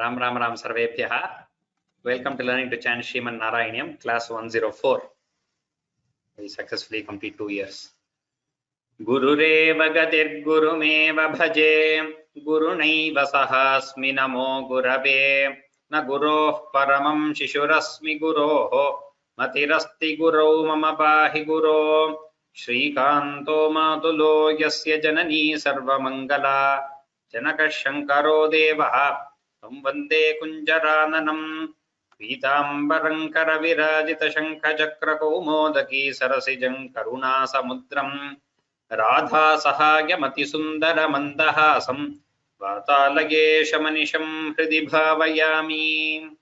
Ram Ram Ram Sarvebhyah. Welcome to learning to chant Sriman Narayaneeyam, class 104. We successfully complete 2 years. Gurureva gadir gurumeva bhaje, gurunaiva sahasmi namo gurave, na guroh paramam shishurasmi guroho, matirasti gurau mama pahi guro, Shrikanto matulo yasya janani sarvamangala, Janaka Shankaro Devaha, Tam Vande Kunjarananam, Pitambaram Karavirajita Shankha Chakra Kaumodaki Sarasijam Karuna Samudram, Radha Sahagya Mati Sundara Mandahasam, Vartalage Shamanisham Hridi Bhavayami.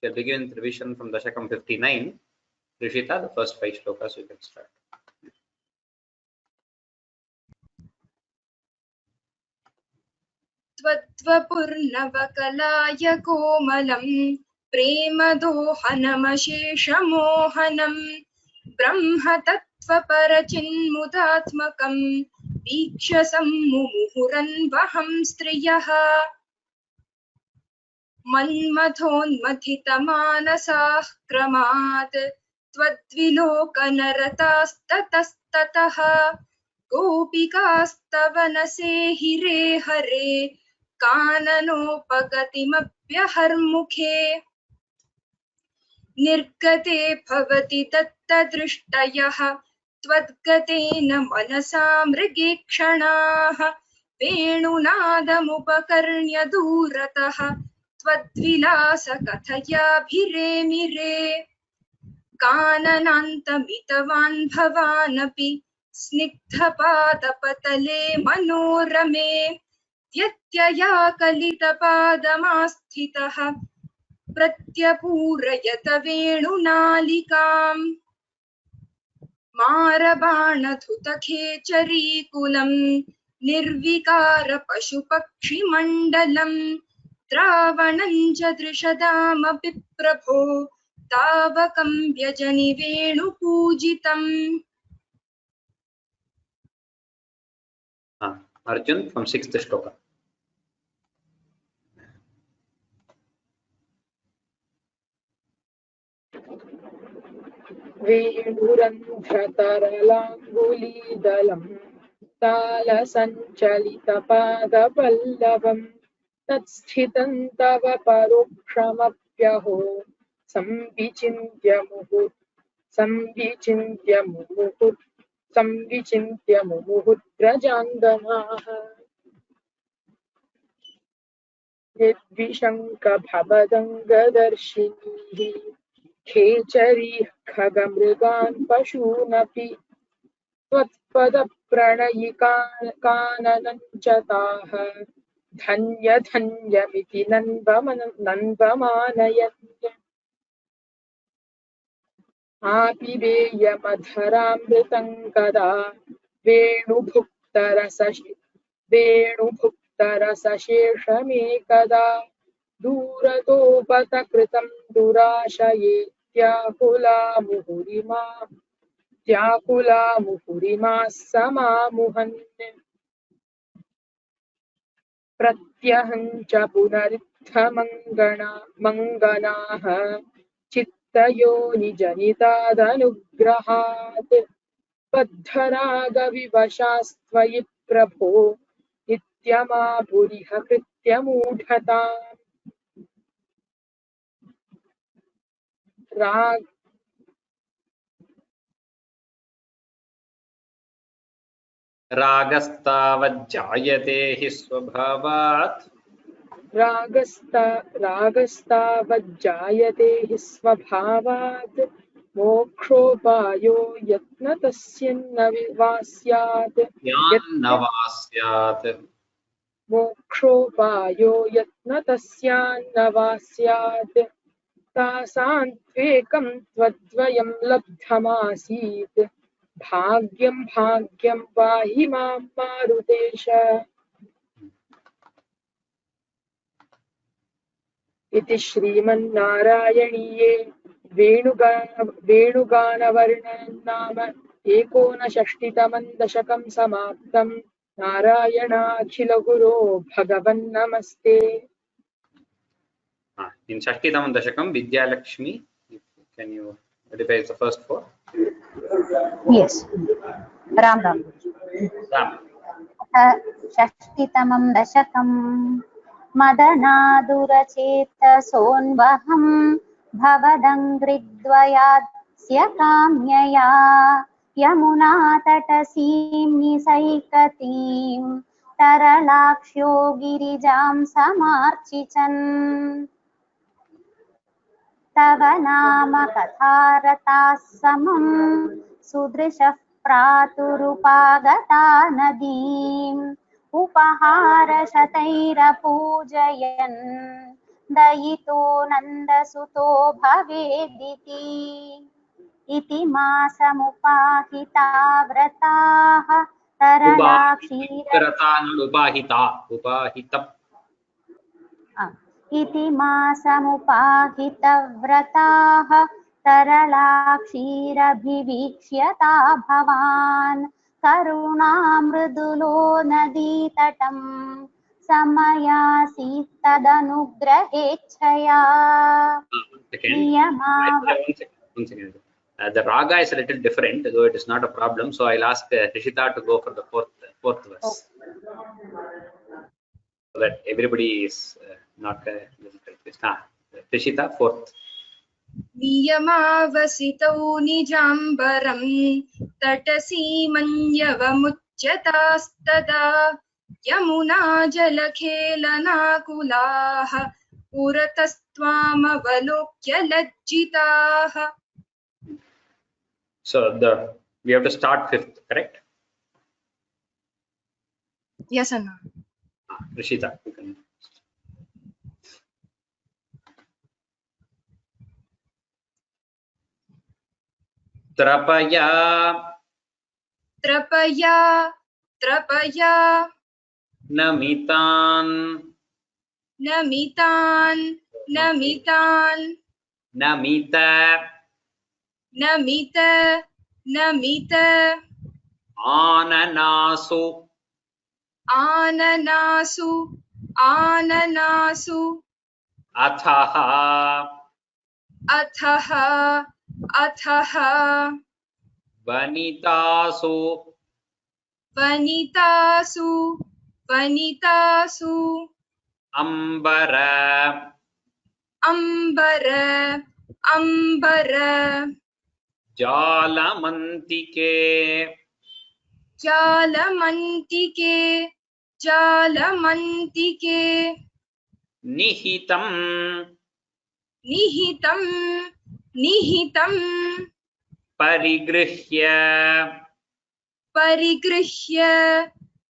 We'll begin revision from Dashakam 59. Rishita, the first 5 shlokas you can start. त्वत्त्वपूर्णवकलाय कोमलं प्रेमदोहनमशेषमोहनं ब्रह्मतत्त्वपरचिन्मुदात्मकं वीक्ष्य सम्मुहुरन्वहं स्त्रियः मन्मथोन्मथितमानसाः क्रमात् त्वद्विलोकनरतास्ततस्ततः गोपिकास्तव नसेहिरे हरे काननोपगतिमप्यहर्मुखे निर्गते भवति तत्तदृष्टयः त्वद्गतेन मनसा मृगेक्षणाः वेणुनादमुपकर्ण्य दूरतः त्वद्विलासकथयाभिरेमिरे काननान्तमितवान् भवानपि स्निग्धपादपतले मनोरमे व्यत्यया कलितपादमास्थितः प्रत्यपूरयत वेणुनालिकाम् मारबाणधुतखेचरीकुलं निर्विकार पशुपक्षिमण्डलं द्रावणं च दृशदामपि प्रभो तावकं व्यजनि वेणुपूजितम्. Arjun from 6th shloka. वेणुरन्ध्रतरलाङ्गुलीदलं तालसञ्चलितपादपल्लवं तत्स्थितं तव परोक्षमप्यहो संविचिन्त्य मुमुहुर्व्रजाङ्गनाः यद्विशङ्कभवदङ्गदर्शिनीः खेचरीः खगमृगान् पशूनपि त्वत्पदप्रणयिकाननं च ताः धन्य धन्यमिति नन्वमानयन् आपिबेयमधरामृतं कदा वेणुभुक्तरसशेषमेकदा दूरतोपतकृतं त्याकुलामुहुरिमाः समामुहन् प्रत्यहं च पुनरित्थमङ्गनाः चित्तयोनिजनितादनुग्रहात् बद्धरागविवशास्त्वयि प्रभो नित्यमापुरिह कृत्यमूढताम्. रागस्तावज्जायते हि स्वभावात् रागस्तावज्जायते हि स्वभावात् मोक्षोपायो यत्नतस्यन्न वा स्यात् मोक्षोपायो यत्नतस्यान्न वा स्यात् तासान्त्वेकं त्वद्वयं लब्धमासीत् भाग्यं पाहि मां मारुतेश. इति श्रीमन्नारायणीये वेणुगानवर्णनं नाम 59तमं दशकं समाप्तं. नारायणाखिलगुरो भगवन्नमस्ते. In Shashtitamam Dashakam, Vidya Lakshmi, can you revise the first four? Yes. Ram Ram. Ram. षष्टितमं दशकं मदनादुरचेतसोन्वहं भवदङ्घ्रिद्वयास्य काम्यया यमुनातटसीं निसैकतीं तरलाक्ष्यो गिरिजां समार्चिचन् तव नाम कथारताः समं सुदृशः प्रातुरुपागता नदीम् उपहारशतैरपूजयन् दयितो नन्दसुतो भवेदिति इति मासमुपाहिता व्रताः Upahitam. इति मासमुपाहितव्रताः तरलाक्षीरभिवीक्ष्यता भवान् करुणामृदुलो नदीतटं समयासीत्तदनुग्रहेच्छया One second. The raga is a little different, though it is not a problem. So I'll ask Rishita to go for the fourth verse, so that everybody is not confused. Rishita, fourth. नियमावसितौ निजाम्बरं तटसीमन्यवमुच्यतास्तदा Yamuna जलखेलनाकुलाः पुरतस्त्वामवलोक्य लज्जिताः. So we have to start fifth, correct? Yes, Anna. Rishita, you can. Trapaya namitan namita ananasu athaha vanitasu ambara jalamantike nihitam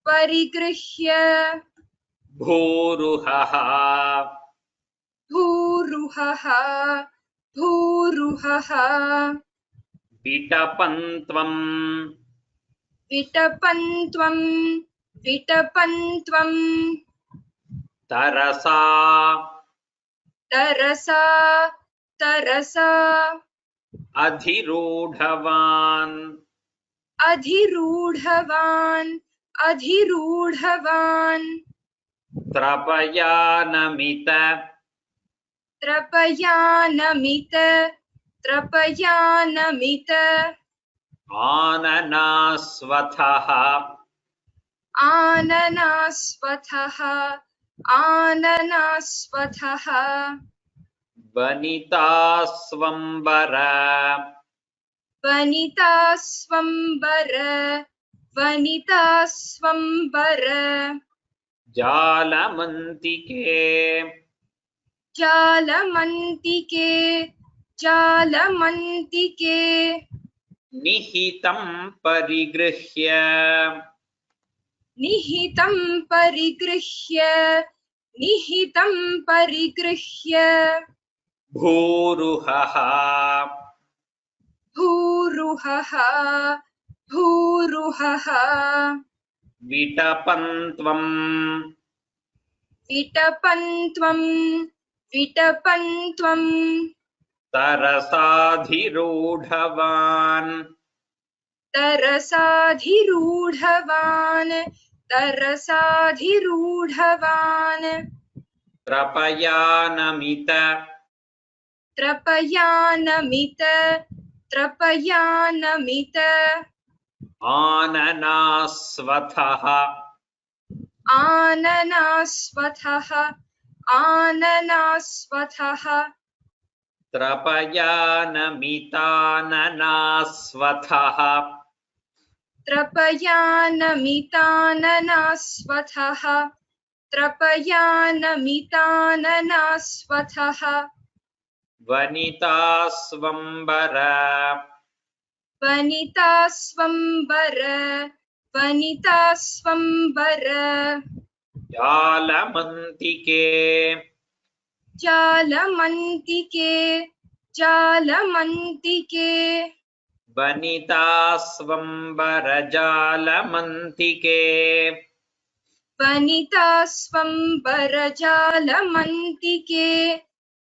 parigrihya bhuruhaha vitapantvam tarasa adhirudhavan trapayanamita ananasvatha vanitasvambara jalamantike nihitam parigrihya bhuruhaha vitapantvam tarasadhirudhavan त्रपयानमित त्रपयानमित त्रपयानमित आननास्वथः आननास्वथः आननास्वथः त्रपयानमिताननास्वथः त्रपयानमिताननास्वथः त्रपयानमिताननास्वथः वनितास्वम्बर वनितास्वम्बर वनितास्वम्बर जालमन्तिके जालमन्तिके जालमन्तिके वनितास्वम्बर जालमन्तिके वनितास्वम्बर जालमन्तिके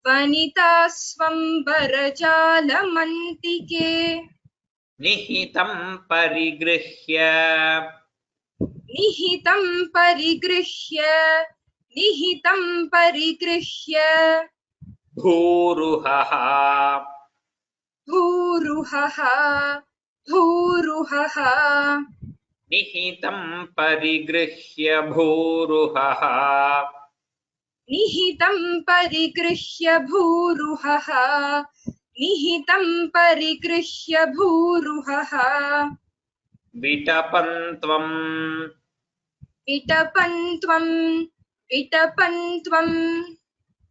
वनितास्वम्बर जालमन्तिके निहितं परिगृह्य निहितं परिगृह्य निहितं परिगृह्य भूरुहः भूरुहः भूरुहः निहितं परिगृह्य भूरुहः निहितं परिगृह्य भूरुहः निहितं परिगृह्य भूरुहः विटपन्त्वं विटपन्त्वं विटपन्त्वं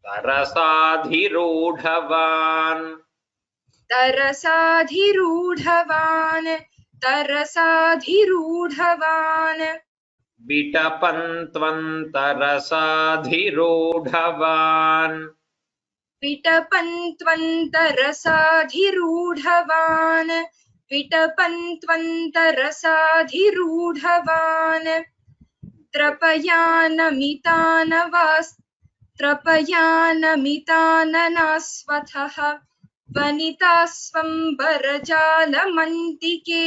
तरसाधिरूढवान् तरसाधिरूढवान् तरसाधिरूढवान् विटपन्त्वं तरसाधिरूढवान् विटपन्त्वं तरसाधिरूढवान् विटपन्त्वं तरसाधिरूढवान् त्रपयानमिताननास्वथः वनितास्वम्बरजालमन्तिके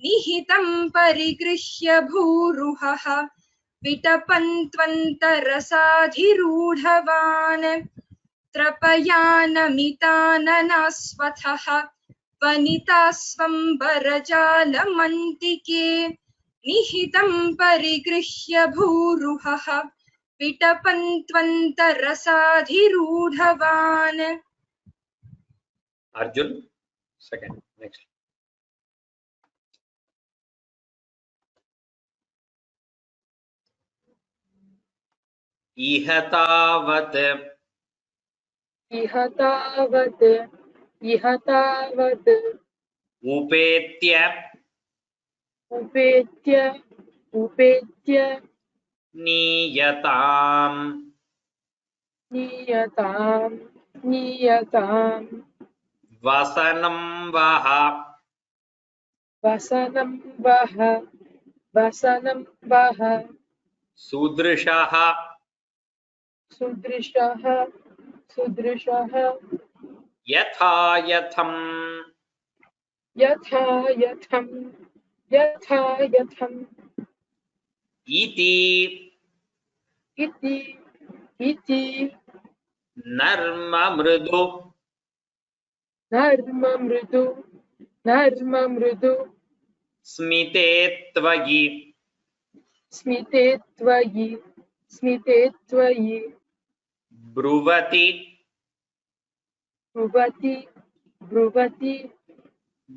निहितं परिगृह्य भूरुहः विटपन्त्वं तरसाधिरूढवान् त्रपयानमिताननास्वथः वनितास्वम्बरजालमन्तिके निहितं परिगृह्य भूरुहः विटपन्त्वं तरसाधिरूढवान् Arjuna second next इह तावत् इह तावत् उपेत्य उपेत्य नीयताम् नीयताम् वसनं वह वसनं वह सुदृशः सुदृशः यथा यथम् यथा यथम् इति इति नर्ममृदु नर्ममृदु स्मिते त्वयि ब्रुवति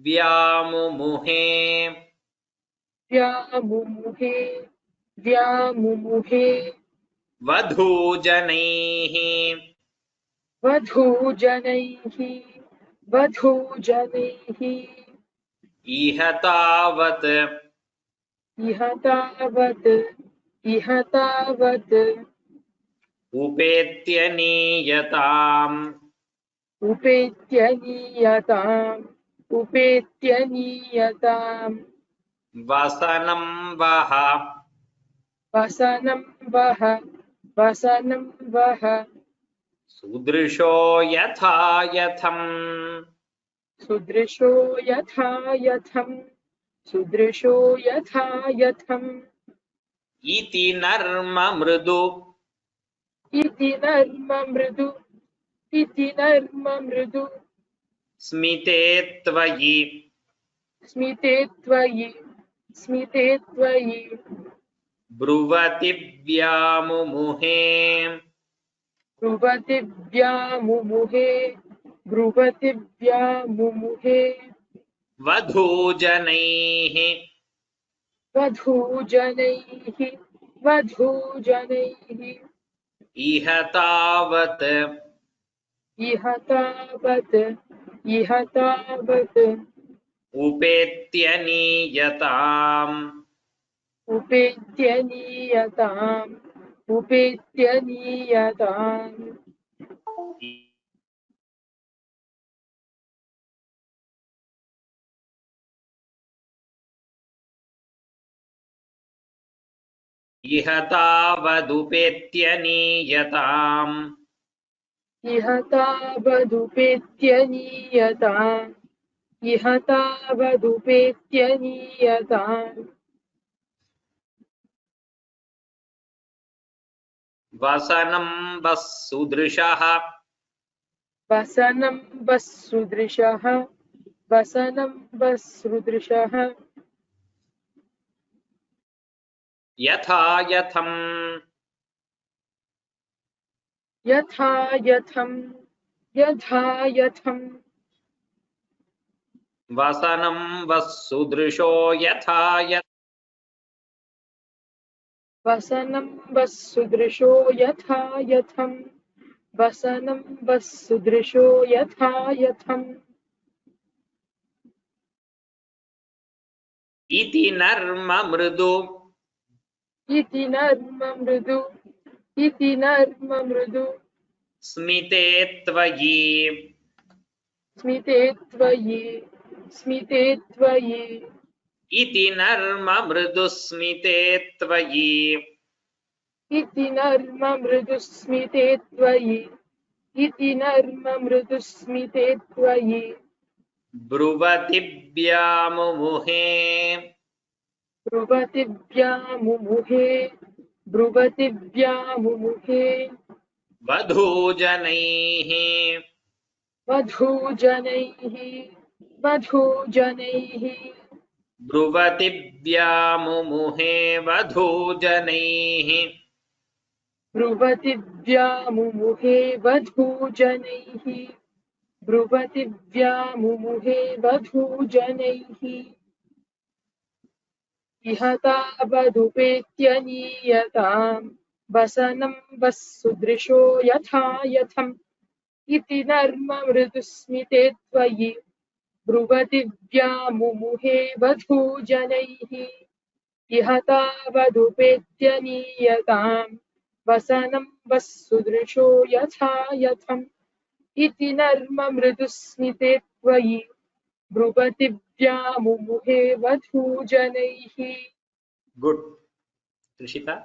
व्यामुमुहे वधूजनैः इह तावत् उपेत्य नीयताम् वसनं वह सुदृशो यथा यथम् इति नर्ममृदु इति नर्म मृदु इति नर्म मृदु स्मिते त्वयि स्मिते त्वयि स्मिते त्वयि ब्रुवति व्यामुमुहे ब्रुवति व्यामुमुहे ब्रुवति व्यामुमुहे वधूजनैः वधूजनैः वधूजनैः इह तावत् इह तावत् उपेत्य नीयताम् उपेत्य नीयताम् उपेत्य नीयताम् इह तावदुपेत्य नीयताम् इह तावदुपेत्य नीयताम् इह तावदुपेत्य नीयताम् वसनं वः सुदृशः वसनं वसुदृशः वसनं वसुदृशः यथा यथं यथा यथं यथा यथं वसनं वः सुदृशो यथा वसनं वसुदृशो यथा यथं वसनं वसुदृशो यथा यथम् इति नर्म मृदु इति नर्म मृदु इति नर्म मृदु स्मिते त्वयि स्मिते त्वयि स्मिते त्वयि इति नर्म मृदु स्मिते त्वयि इति नर्म मृदु स्मिते त्वयि इति नर्म मृदु स्मिते त्वयि ब्रुवति व्यामुमुहे ब्रुवति व्यामुमुहे ब्रुवति व्यामुमुहे वधूजनैः वधूजनैः वधूजनैः ब्रुवति व्यामुमुहे वधूजनैः ब्रुवति व्यामुमुहे वधूजनैः ब्रुवति व्यामुमुहे वधूजनैः इह तावदुपेत्य नीयताम् वसनं वसुदृशो यथा यथम् इति नर्म मृदुस्मिते त्वयि ब्रुवति व्यामुमुहे वधूजनैः इह तावदुपेत्य नीयताम् वसनं वसुदृशो यथा यथम् इति नर्म मृदुस्मिते त्वयि ब्रुवति व्यामुमुहे वधूजनैः गुड त्रिषिता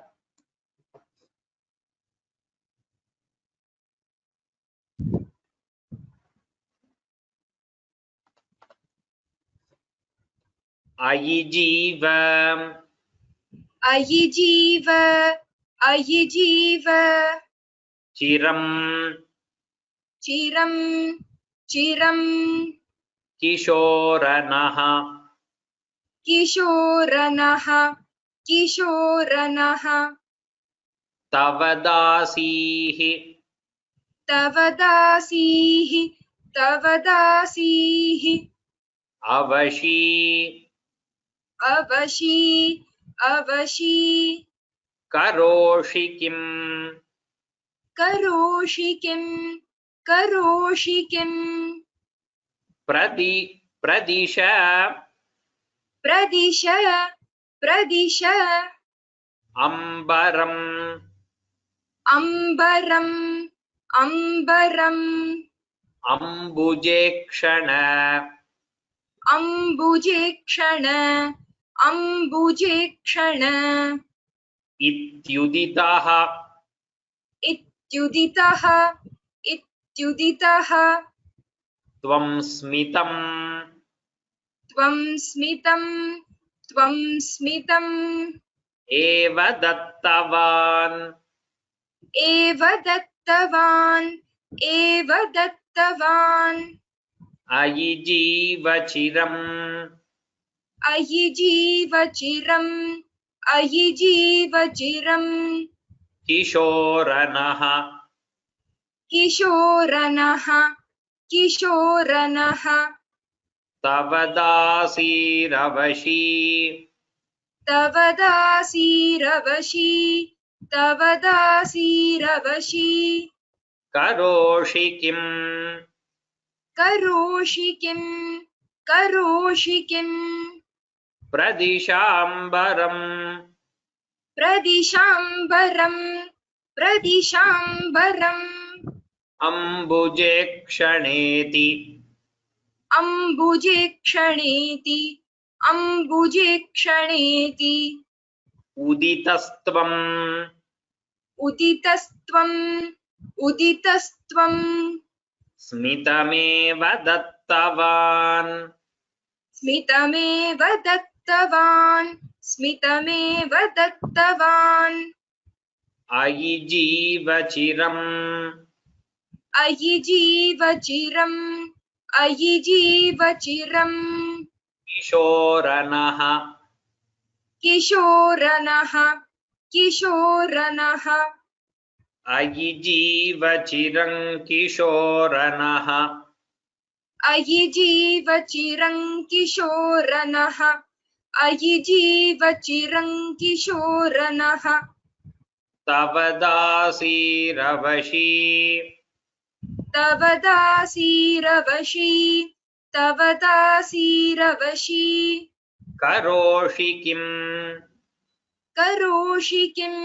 अयि जीव अयि जीव अयि जीव चिरं चिरं चिरं किशोरनः किशोरनः किशोरनः तव दासीः तव दासीः तव दासीः अवशी अवशी अवशी करोषि किम् करोषि किं करोषि किं प्रदिश प्रदिश प्रदिश अम्बरम् अम्बरम् अम्बरम् अम्बुजेक्षण अम्बुजेक्षण अम्बुजेक्षण इत्युदितः इत्युदितः इत्युदितः त्वं स्मितम् त्वं स्मितम् एव दत्तवान् एव दत्तवान् एव दत्तवान् अयि जीवचिरम् अयि जीवचिरम् अयि जीवचिरम् किशोरनः किशोरनः किशोरनः तव दासीरवशी तव दासीरवशी तव दासीरवशी करोषि किम् करोषि किम् करोषि किम् प्रदिशाम्बरम् प्रदिशाम्बरम् प्रदिशाम्बरम् अम्बुजे क्षणेति अम्बुजे क्षणेति अम्बुजे क्षणेति उदितस्त्वम् उदितस्त्वम् उदितस्त्वम् स्मितमेव दत्तवान् स्मितमेव दत्तवान् स्मितमेव दत्तवान् अयि जीवचिरम् अयि जीवचिरम् अयि जीवचिरम् किशोरनः किशोरनः किशोरनः अयि जीवचिरम् किशोरनः अयि जीवचिरम् किशोरनः अयि जीवचिरम् किशोरनः तव दासीरवशी तव दासीरवशी तव दासीरवशी करोषि किम् करोषि किम्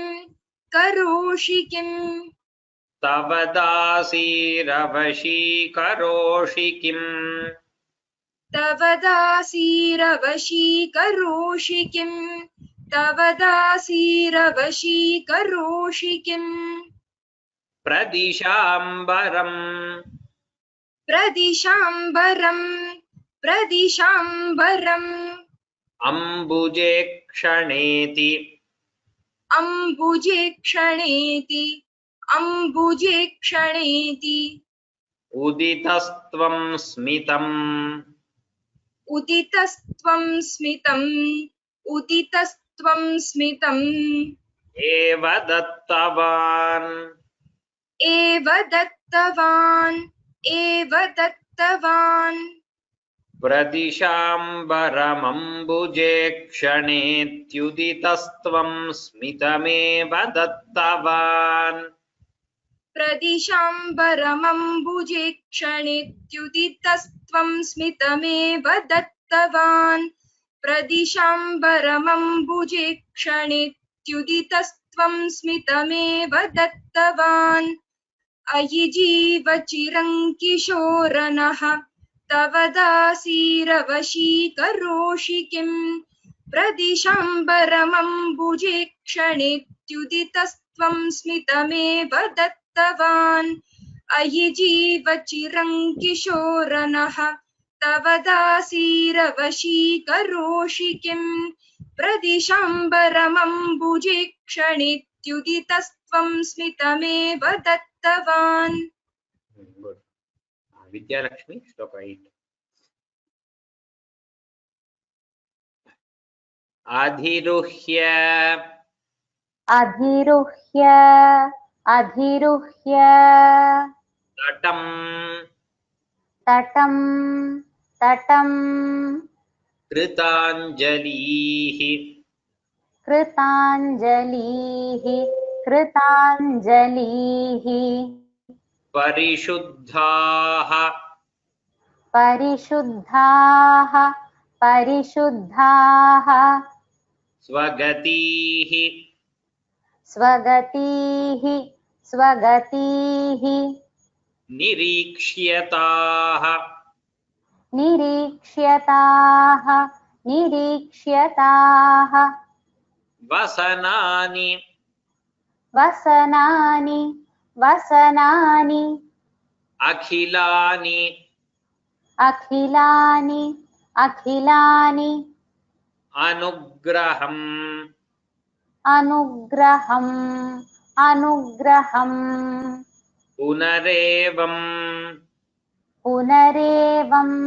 करोषि किम् तव दासीरवशी करोषि किम् तव दासीरवशी करोषि किम् तव दासीरवशी करोषि किम् प्रदिशाम्बरम् प्रदिशाम्बरम् प्रदिशाम्बरम् अम्बुजे क्षणेति अम्बुजे क्षणेति अम्बुजे क्षणेति उदितस्त्वम् स्मितम् उदितस्त्वं स्मितम् उदितस्त्वं स्मितम् एव दत्तवान् एव दत्तवान् एव दत्तवान् प्रदिशाम्बरमम्बुजे क्षणेत्युदितस्त्वम् स्मितमेव दत्तवान् प्रदिशाम्बरमम्बुजे क्षणेत्युदितस्त्वं स्मितमेव दत्तवान् प्रदिशाम्बरमम्बुजे क्षणेत्युदितस्त्वं स्मितमेव दत्तवान् अयि जीवचिरं किशोरनः तव दासीरवशी करोषि किम् प्रदिशाम्बरमम्बुजे क्षणेत्युदितस्त्वं स्मितमेव दत्तवान् अयि जीवचिरं किशोरनः तव दासीरवशी करोषि किम् प्रदिशाम्बरमम्बुजे क्षणेत्युदितस्त्वं स्मितमेव दत्तवान् Good. Vidyalakshmi, shloka 8. अधिरुह्य अधिरुह्य अधिरुह्य तटम् तटं तटं कृताञ्जलीः कृताञ्जलिः कृताञ्जलिः परिशुद्धाः परिशुद्धाः परिशुद्धाः स्वगतीः स्वगतीः स्वगतीः निरीक्ष्यताः निरीक्ष्यताः निरीक्ष्यताः वसनानि वसनानि वसनानि अखिलानि अखिलानि अखिलानि अनुग्रहम् अनुग्रहम् अनुग्रहम् पुनरेवं पुनरेवम्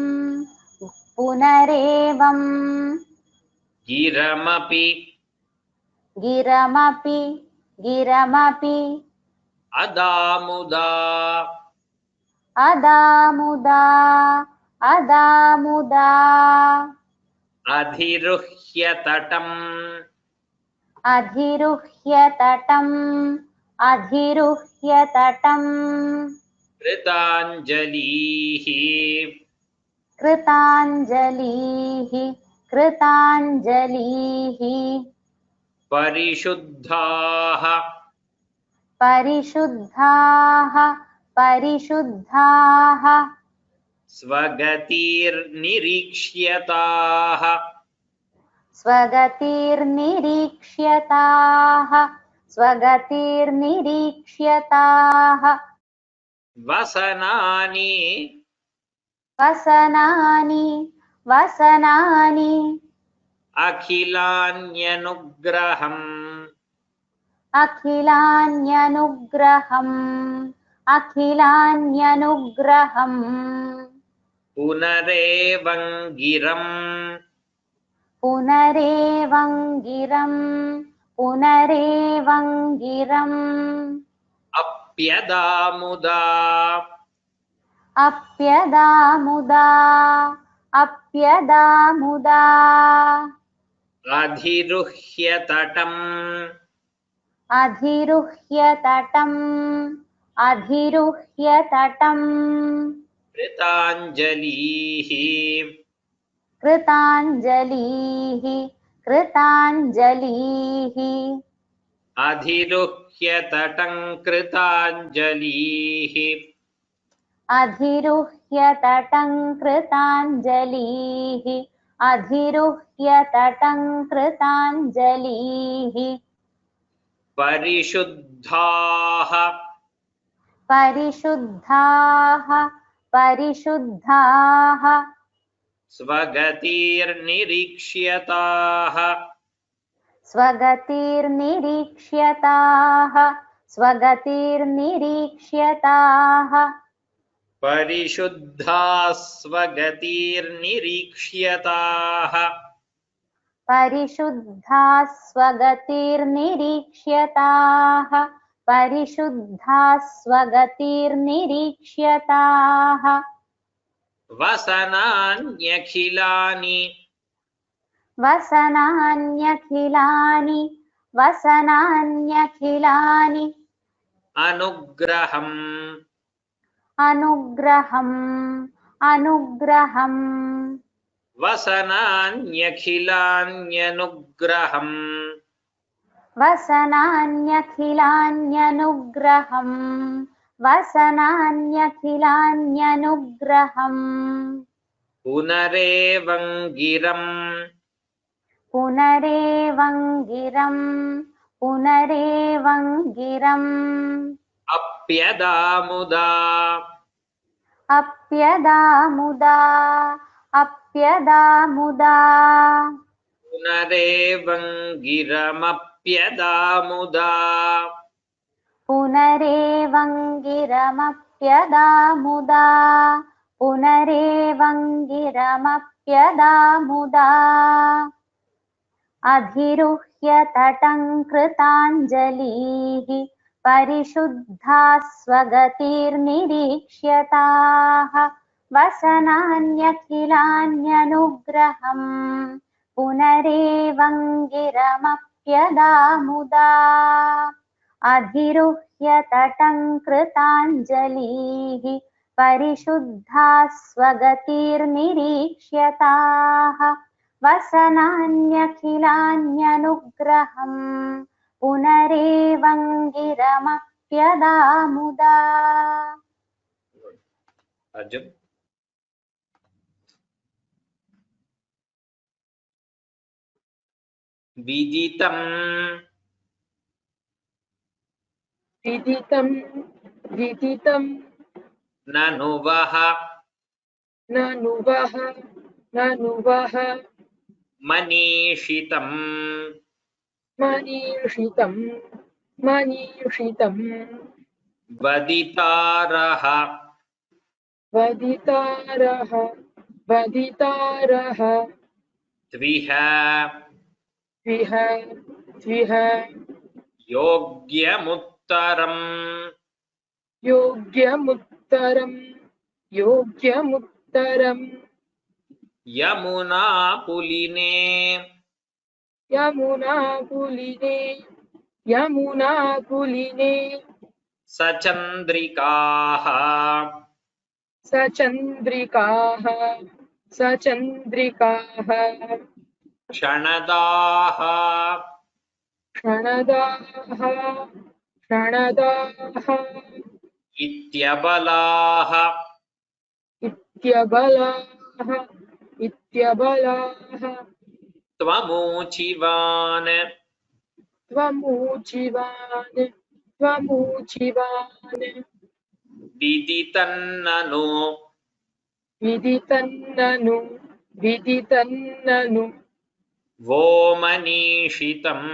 पुनरेवम् गिरमपि गिरमपि गिरमपि अदामुदा अदामुदा अदामुदा अधिरुह्य तटम् अधिरुह्य तटम् अधिरुह्य तटम् कृताञ्जलिः कृताञ्जलिः कृताञ्जलिः परिशुद्धाः परिशुद्धाः परिशुद्धाः स्वगतिर्निरीक्ष्यताः स्वगतिर्निरीक्ष्यताः स्वगतिर्निरीक्ष्यताः वसनानि वसनानि वसनानि अखिलान्यनुग्रहम् अखिलान्यनुग्रहम् अखिलान्यनुग्रहम् पुनरेवङ्गिरम् पुनरेवङ्गिरम् पुनरेवङ्गिरम् अप्यदामुदा अप्यदामुदा अप्यदामुदा अधिरुह्य तटम् अधिरुह्य तटम् अधिरुह्य तटम् कृताञ्जलिः कृताञ्जलिः कृताञ्जलिः अधिरुह्य तटं कृताञ्जलिः अधिरुह्य तटं कृताञ्जलिः अधिरुह्य तटं कृताञ्जलिः परिशुद्धाः परिशुद्धाः परिशुद्धाः स्वगतिर्निरीक्ष्यताः स्वगतिर्निरीक्ष्यताः स्वगतिर्निरीक्ष्यताः परिशुद्धाः स्वगतिर्निरीक्ष्यताः परिशुद्धाः स्वगतिर्निरीक्ष्यताः परिशुद्धाः स्वगतिर्निरीक्ष्यताः वसनान्यखिलानि वसनान्यखिलानि वसनान्यखिलानि अनुग्रहम् अनुग्रहम् अनुग्रहम् वसनान्यखिलान्यनुग्रहम् वसनान्यखिलान्यनुग्रहम् वसनान्यखिलान्यनुग्रहम् पुनरेवङ्गिरम् पुनरेवङ्गिरम् पुनरेवङ्गिरम् अप्यदामुदा अप्यदामुदा अप्यदामुदा पुनरेवङ्गिरमप्यदामुदा पुनरेवङ्गिरमप्यदामुदा पुनरेवङ्गिरमप्यदामुदा अधिरुह्य तटं कृताञ्जलिः परिशुद्धाः स्वगतिर्निरीक्ष्यताः वसनान्यखिलान्यनुग्रहम् पुनरेवङ्गिरमप्यदामुदा अधिरुह्य तटं कृताञ्जलिः परिशुद्धाः स्वगतिर्निरीक्ष्यताः वसनान्यखिलान्यनुग्रहम् पुनरेवङ्गिरमप्यदामुदा अर्जुन विदितं विदितं विदितं ननु वः ननु वः ननु वः मनीषितं मनीषितं मनीषितं वदितारः वदितारः वदितारः त्विह त्विह त्विह योग्यमुत्तरम् योग्यमुत्तरं योग्यमुत्तरं यमुनापुलिने यमुनाकुलिने यमुनाकुलिने सचन्द्रिकाः सचन्द्रिकाः सचन्द्रिकाः क्षणदाः क्षणदाः क्षणदाः इत्यबलाः इत्यबलाः इत्यबलाः त्वमूचिवान् त्वमूचिवान् त्वमूचिवान् विदितन्ननु विदितन्ननु विदितन्ननु वो मनीषितम्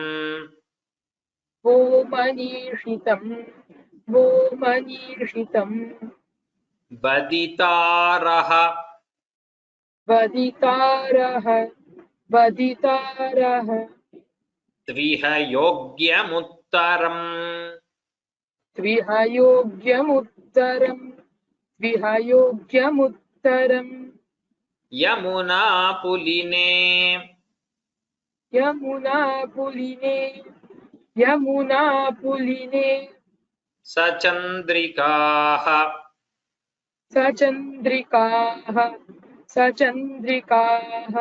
वो मनीषितं वो मनीषितं वदितारः वदितारः वदितारः त्विह योग्यमुत्तरम् त्विह योग्यमुत्तरं त्विह योग्यमुत्तरं यमुनापुलिने यमुनापुलिने यमुनापुलिने सचन्द्रिकाः सचन्द्रिकाः सचन्द्रिकाः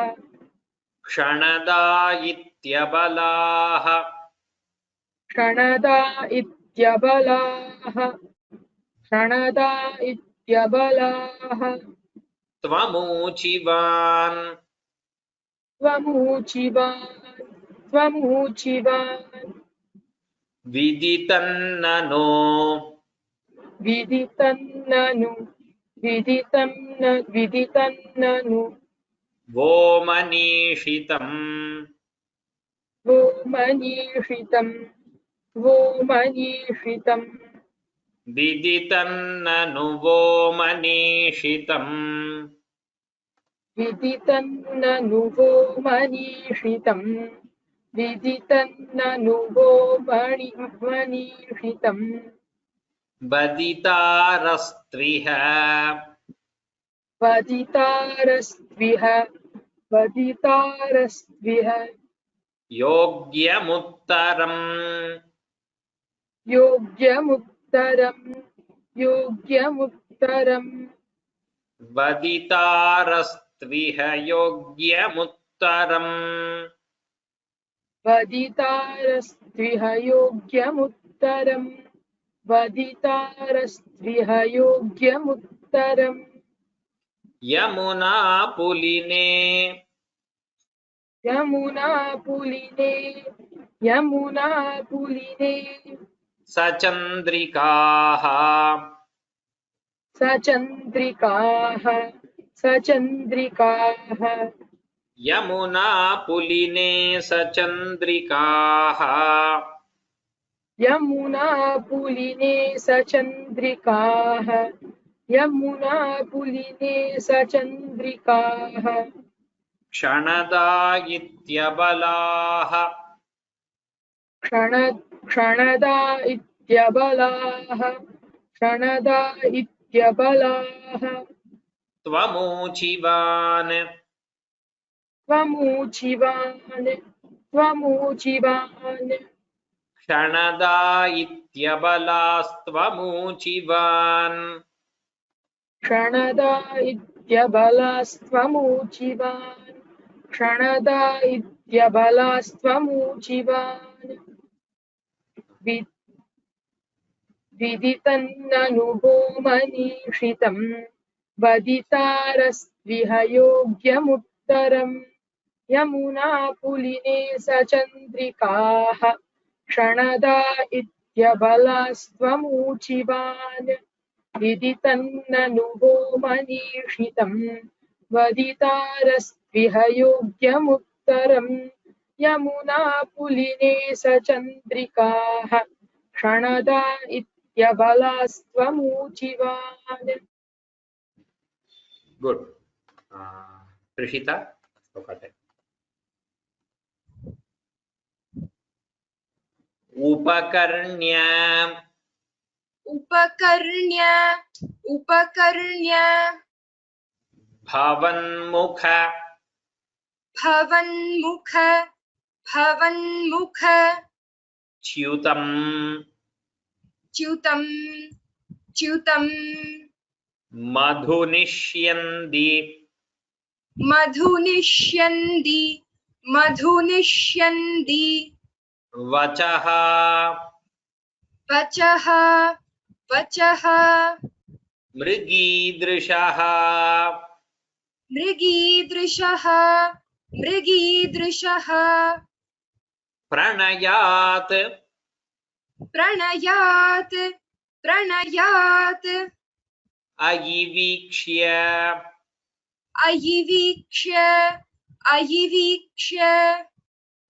क्षणदा इत्यबलाः क्षणदा इत्यबलाः क्षणदा इत्यबलाः त्वमूचिवान् त्वमूचिवान् त्वमूचिवान् विदितन्ननो विदितन्ननु विदितन्ननु वो मनीषितम् वो मनीषितं वो मनीषितं विदितन्ननु वो मनीषितम् विदितन्ननु वो मनीषितं विदितन्ननु वो मनीषितं वदितारस्त्विह वदितारस्त्विह वदितारस्त्विह योग्यमुत्तरम् योग्यमुत्तरं योग्यमुत्तरं वदितारस्त्विह योग्यमुत्तरम् वदितारस्त्विह योग्यमुत्तरं वदितारस्त्विह योग्यमुत्तरं यमुनापुलिने यमुनापुलिने यमुनापुलिने सचन्द्रिकाः सचन्द्रिकाः सचन्द्रिकाः यमुनापुलिने सचन्द्रिकाः यमुनापुलिने सचन्द्रिकाः यमुनापुलिने सचन्द्रिकाः क्षणदा इत्यबलाः क्षणदा इत्यबलाः क्षणदा इत्यबलाः त्वमूचिवान् त्वमूचिवान् त्वमूचिवान् क्षणदा इत्यबलास्त्वमूचिवान् क्षणदा इत्यबलास्त्वमूचिवान् क्षणदा इत्यबलास्त्वमूचिवान् विदितन्ननु वो मनीषितं वदितारस्त्विह योग्यमुत्तरं यमुनापुलिने सचन्द्रिकाः क्षणदा इत्यबलास्त्वमूचिवान् विदितन्ननु वो मनीषितं वदितारस्त्विह योग्यमुत्तरं यमुनापुलिने सचन्द्रिकाः क्षणदा इत्यबलास्त्वमूचिवान् Good. Prishita, Upakarnya, उपकर्ण्य उपकर्ण्य Bhavanmukha, भवन्मुख भवन्मुख च्युtam, च्युतं च्युतं Madhunishyandi, मधुनिष्यन्ति मधुनिष्यन्ति Vachaha, वचः वचः Mrigidrishaha, मृगीदृशः मृगीदृशः Pranayat, प्रणयात् प्रणयात् Ayivikshya, अयिवीक्ष्य अयिवीक्ष्य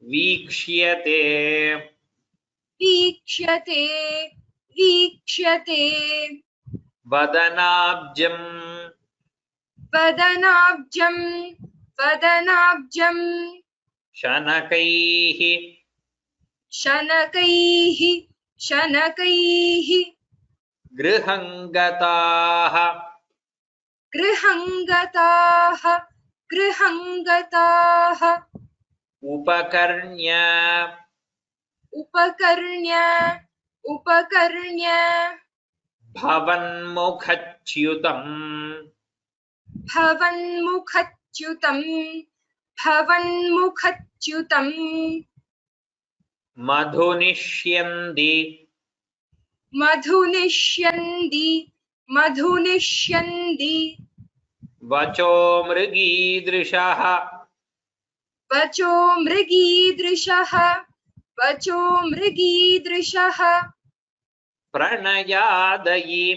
Vikshyate, वीक्ष्यते वीक्ष्यते Vadanabjam, वदनाब्जं वदनाब्जं Shanakaihi, शनकैः शनकैः Grihangataha, गृहङ्गताः गृहङ्गताः Upakarnya, उपकर्ण्य उपकर्ण्य Bhavanmukhaच्युtam, भवन्मुखच्युतं भवन्मुखच्युतं Madhunishyandi, मधुनिष्यन्ति मधुनिष्यन्ति Vacho mrigidrishaha, वचो मृगीदृशः वचो मृगीदृशः Pranayadayi,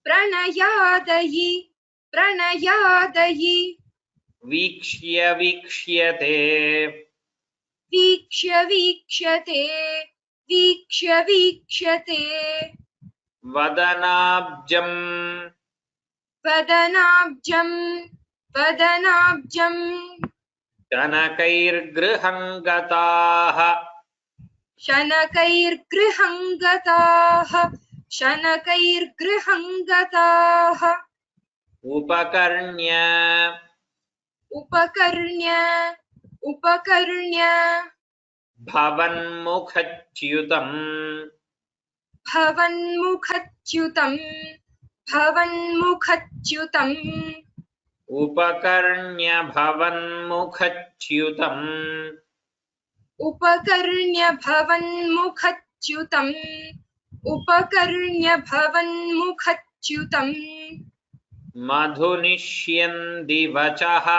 प्रणयादयि प्रणयादयि Vikshya Vikshyate, वीक्ष्य वीक्ष्यते वीक्ष्य वीक्ष्यते Vadanabjam, वदनाब्जं वदनाब्जं Shanakairgrihangataha, शनकैर्गृहङ्गताः शनकैर्गृहङ्गताः Upakarnya, उपकर्ण्य उपकर्ण्य Bhavanmukhaच्युtam, भवन्मुखच्युतं भवन्मुखच्युतं Upakarnya Bhavanmukhaच्युtam, उपकर्ण्य भवन्मुखच्युतं उपकर्ण्य भवन्मुखच्युतं Madhunishyandi Vachaha,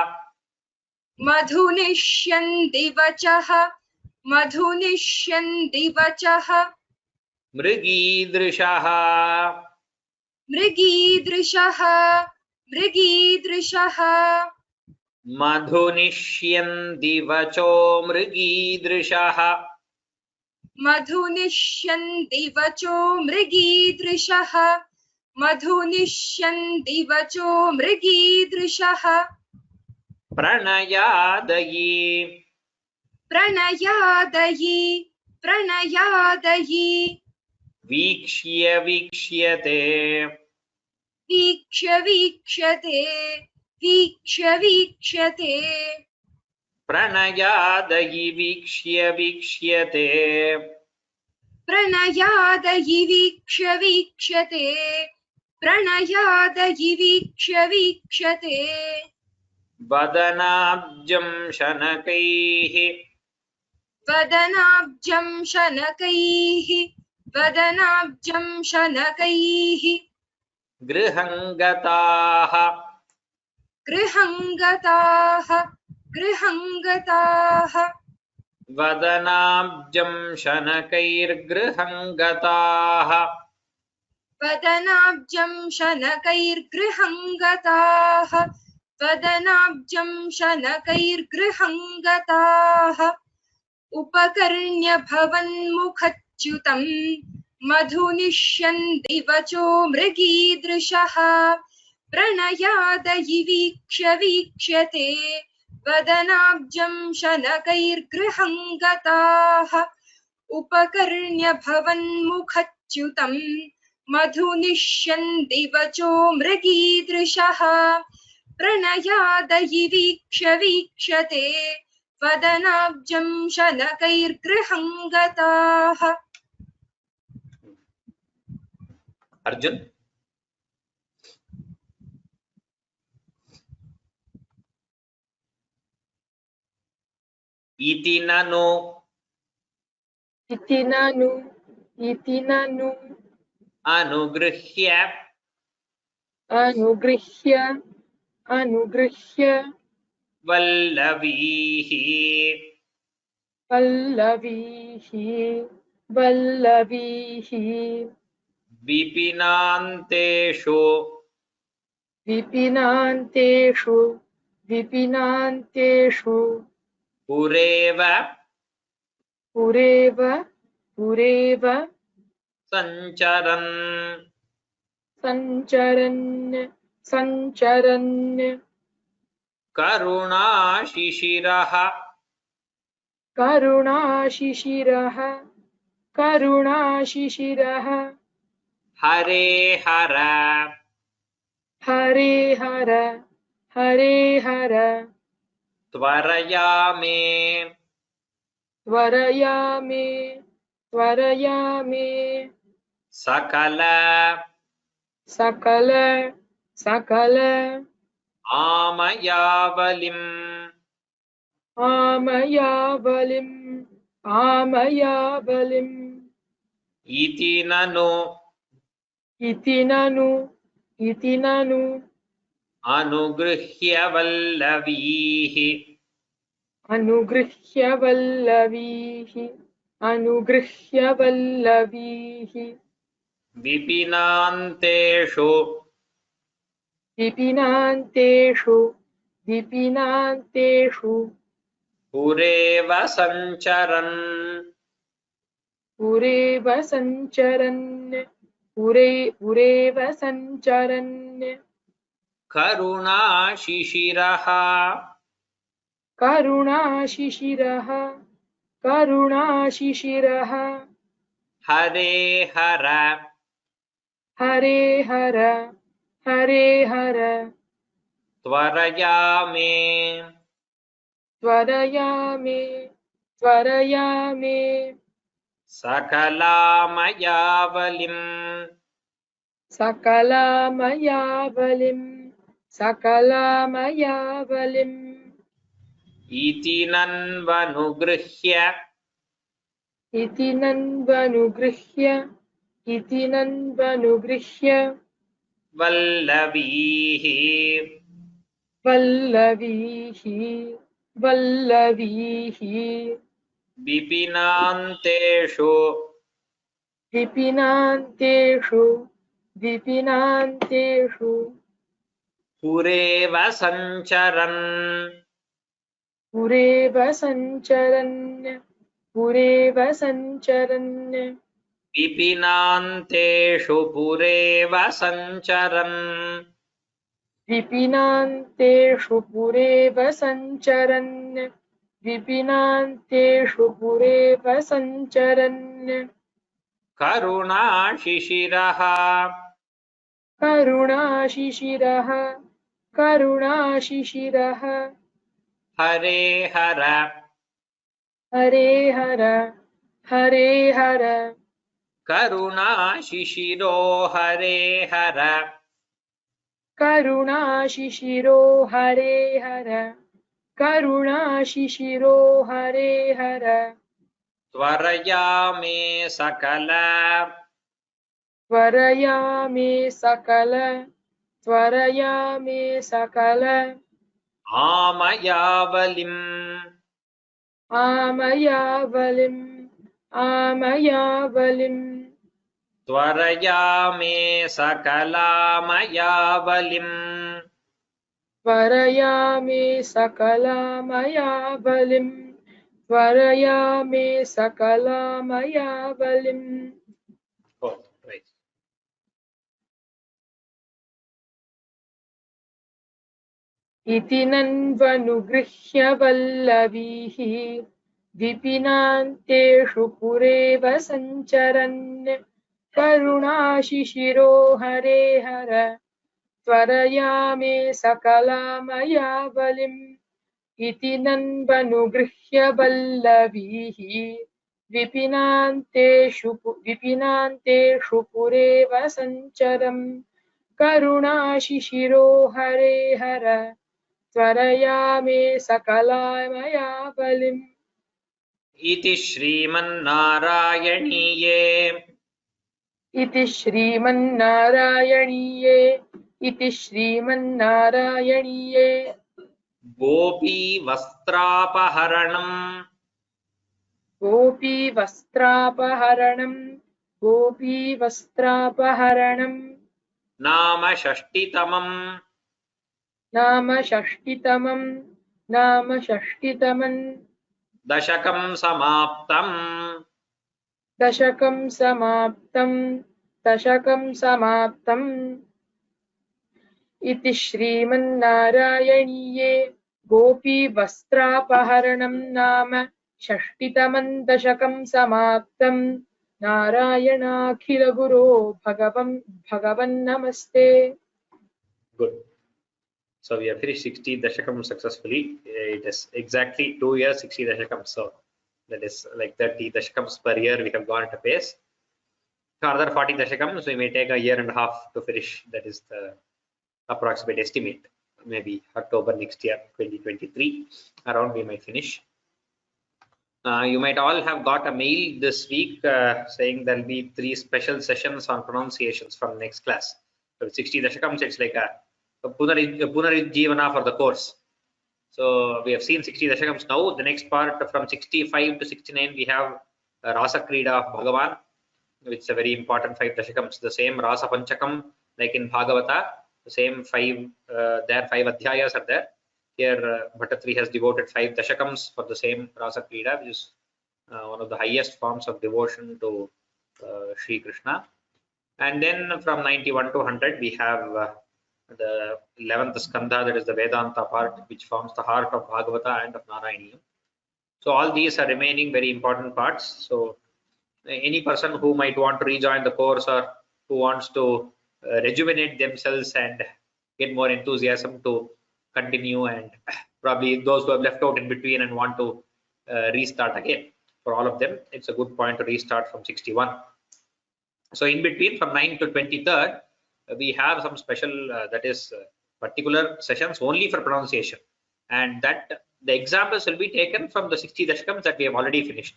मधुनिष्यन्ति वचः मधुनिष्यन्ति वचः Mrigidrishaha, मृगीदृशः मृगीदृशः Madhunishyandi Vacho Mrigidrishaha, मधुनिष्यन्ति वचो मृगीदृशः मधुनिष्यन्ति वचो मृगीदृशः Pranayadayi, प्रणयादयि प्रणयादयि Vikshya Vikshyate, वीक्ष्य वीक्ष्यते वीक्ष्य वीक्ष्यते Pranayadayi Vikshya Vikshyate, प्रणयादयि वीक्ष्य वीक्ष्यते प्रणयादयि वीक्ष्य वीक्ष्यते Vadanabjam Shanakaihi, वदनाब्जं शनकैः वदनाब्जं शनकैः Grihangataha, गृहङ्गताः गृहङ्गताः Vadanabjam Shanakairgrihangataha, वदनाब्जं शनकैर्गृहङ्गताः वदनाब्जं शनकैर्गृहङ्गताः उपकर्ण्य भवन्मुखच्युतं मुखच्युतं मधुनिष्यन्ति वचो मृगीदृशः प्रणयादयि वीक्ष्यते वदनाब्जं शनकैर्गृहं गताः उपकर्ण्य भवन्मुखच्युतं मधुनिष्यन्ति वचो मृगीदृशः प्रणयादयि वीक्ष्यते वदनाब्जं शनकैर्गृहं गताः। Arjun. Iti nanu इति ननु अनुगृह्य अनुगृह्य वल्लवीः वल्लवीः विपिनान्तेषु विपिनान्तेषु पुरेव पुरेव सञ्चरन् सञ्चरन् करुणाशिशिरः करुणाशिशिरः हरे हर हरे हर त्वरया मे त्वरया मे सकल सकल आमयावलिम् आमयावलिम् इति ननु अनुगृह्य वल्लवीः अनुगृह्य वल्लवीः विपिनान्तेषु पुरेव सञ्चरन् करुणाशिशिरः हरे हर हरे हर त्वरया मे त्वरया मे सकलामयावलिम् सकलामयावलिम् इति नन्वनुगृह्य इति नन्वनुगृह्य वल्लवीः वल्लवीः विपिनान्तेषु पुरेव सञ्चरन् विपिनान्तेषु पुरेव सञ्चरन् करुणाशिशिरः हरे हर हरे हर करुणाशिशिरो हरे हर करुणाशिशिरो हरे हर त्वरया मे सकल त्वरया मे सकल आमयावलिम् आमयावलिम् त्वरया मे सकलामयावलिम् त्वरया मे सकलामयावलिम् त्वरयामे सकलामया बलिम्. Oh, right. इति नन्वनुगृह्य वल्लवीः विपिनान्तेषु पुरेव सञ्चरन् करुणाशिशिरो हरे हर त्वरया मे सकलामया बलिम्. इति नन्वनुगृह्य वल्लवीः विपिनान्तेषु पुरेव सञ्चरन् करुणाशिशिरो हरे हर त्वरया मे सकलामया बलिम्. इति श्रीमन्नारायणीये इति श्रीमन्नारायणीये इति श्रीमन्नारायणीये गोपी वस्त्रापहरणम् गोपीवस्त्रापहरणम् नाम षष्टितमम् नाम षष्टितमम् दशकं समाप्तम् दशकं समाप्तम्. इति श्रीमन्नारायणीये गोपीवस्त्रापहरणम् नाम षष्टितमं दशकं समाप्तम्. नारायणाखिलगुरो भगवन् नमस्ते. Good. So we have finished 60 Dashakam successfully. It is exactly 2 years, 60 Dashakam. So that is like 30 Dashakams per year we have gone at a pace. Another 40 Dashakams, we may take a year and a half to finish. That is the approximate estimate. Maybe October next year, 2023, around we might finish. You might all have got a mail this week saying there will be 3 special sessions on pronunciations from next class. So 60 Dashakams, it's like a Punarijivana for the course. So we have seen 60 Dashakams now. The next part from 65 to 69 we have Rasa Krida of Bhagavan, which is a very important 5 Dashakams. The same Rasa Panchakam like in Bhagavata, the same 5 there 5 Adhyayas are there. Here Bhattatri has devoted 5 Dashakams for the same Rasa Krida, which is one of the highest forms of devotion to Shri Krishna. And then from 91 to 100 we have the 11th skandha, that is the Vedanta part, which forms the heart of Bhagavata and of Narayaneeyam. So all these are remaining very important parts. So any person who might want to rejoin the course or who wants to rejuvenate themselves and get more enthusiasm to continue, and probably those who have left out in between and want to restart again, for all of them it's a good point to restart from 61. So in between from 9 to 23rd we have some special that is particular sessions only for pronunciation, and that the examples will be taken from the 60 Dashakams that we have already finished.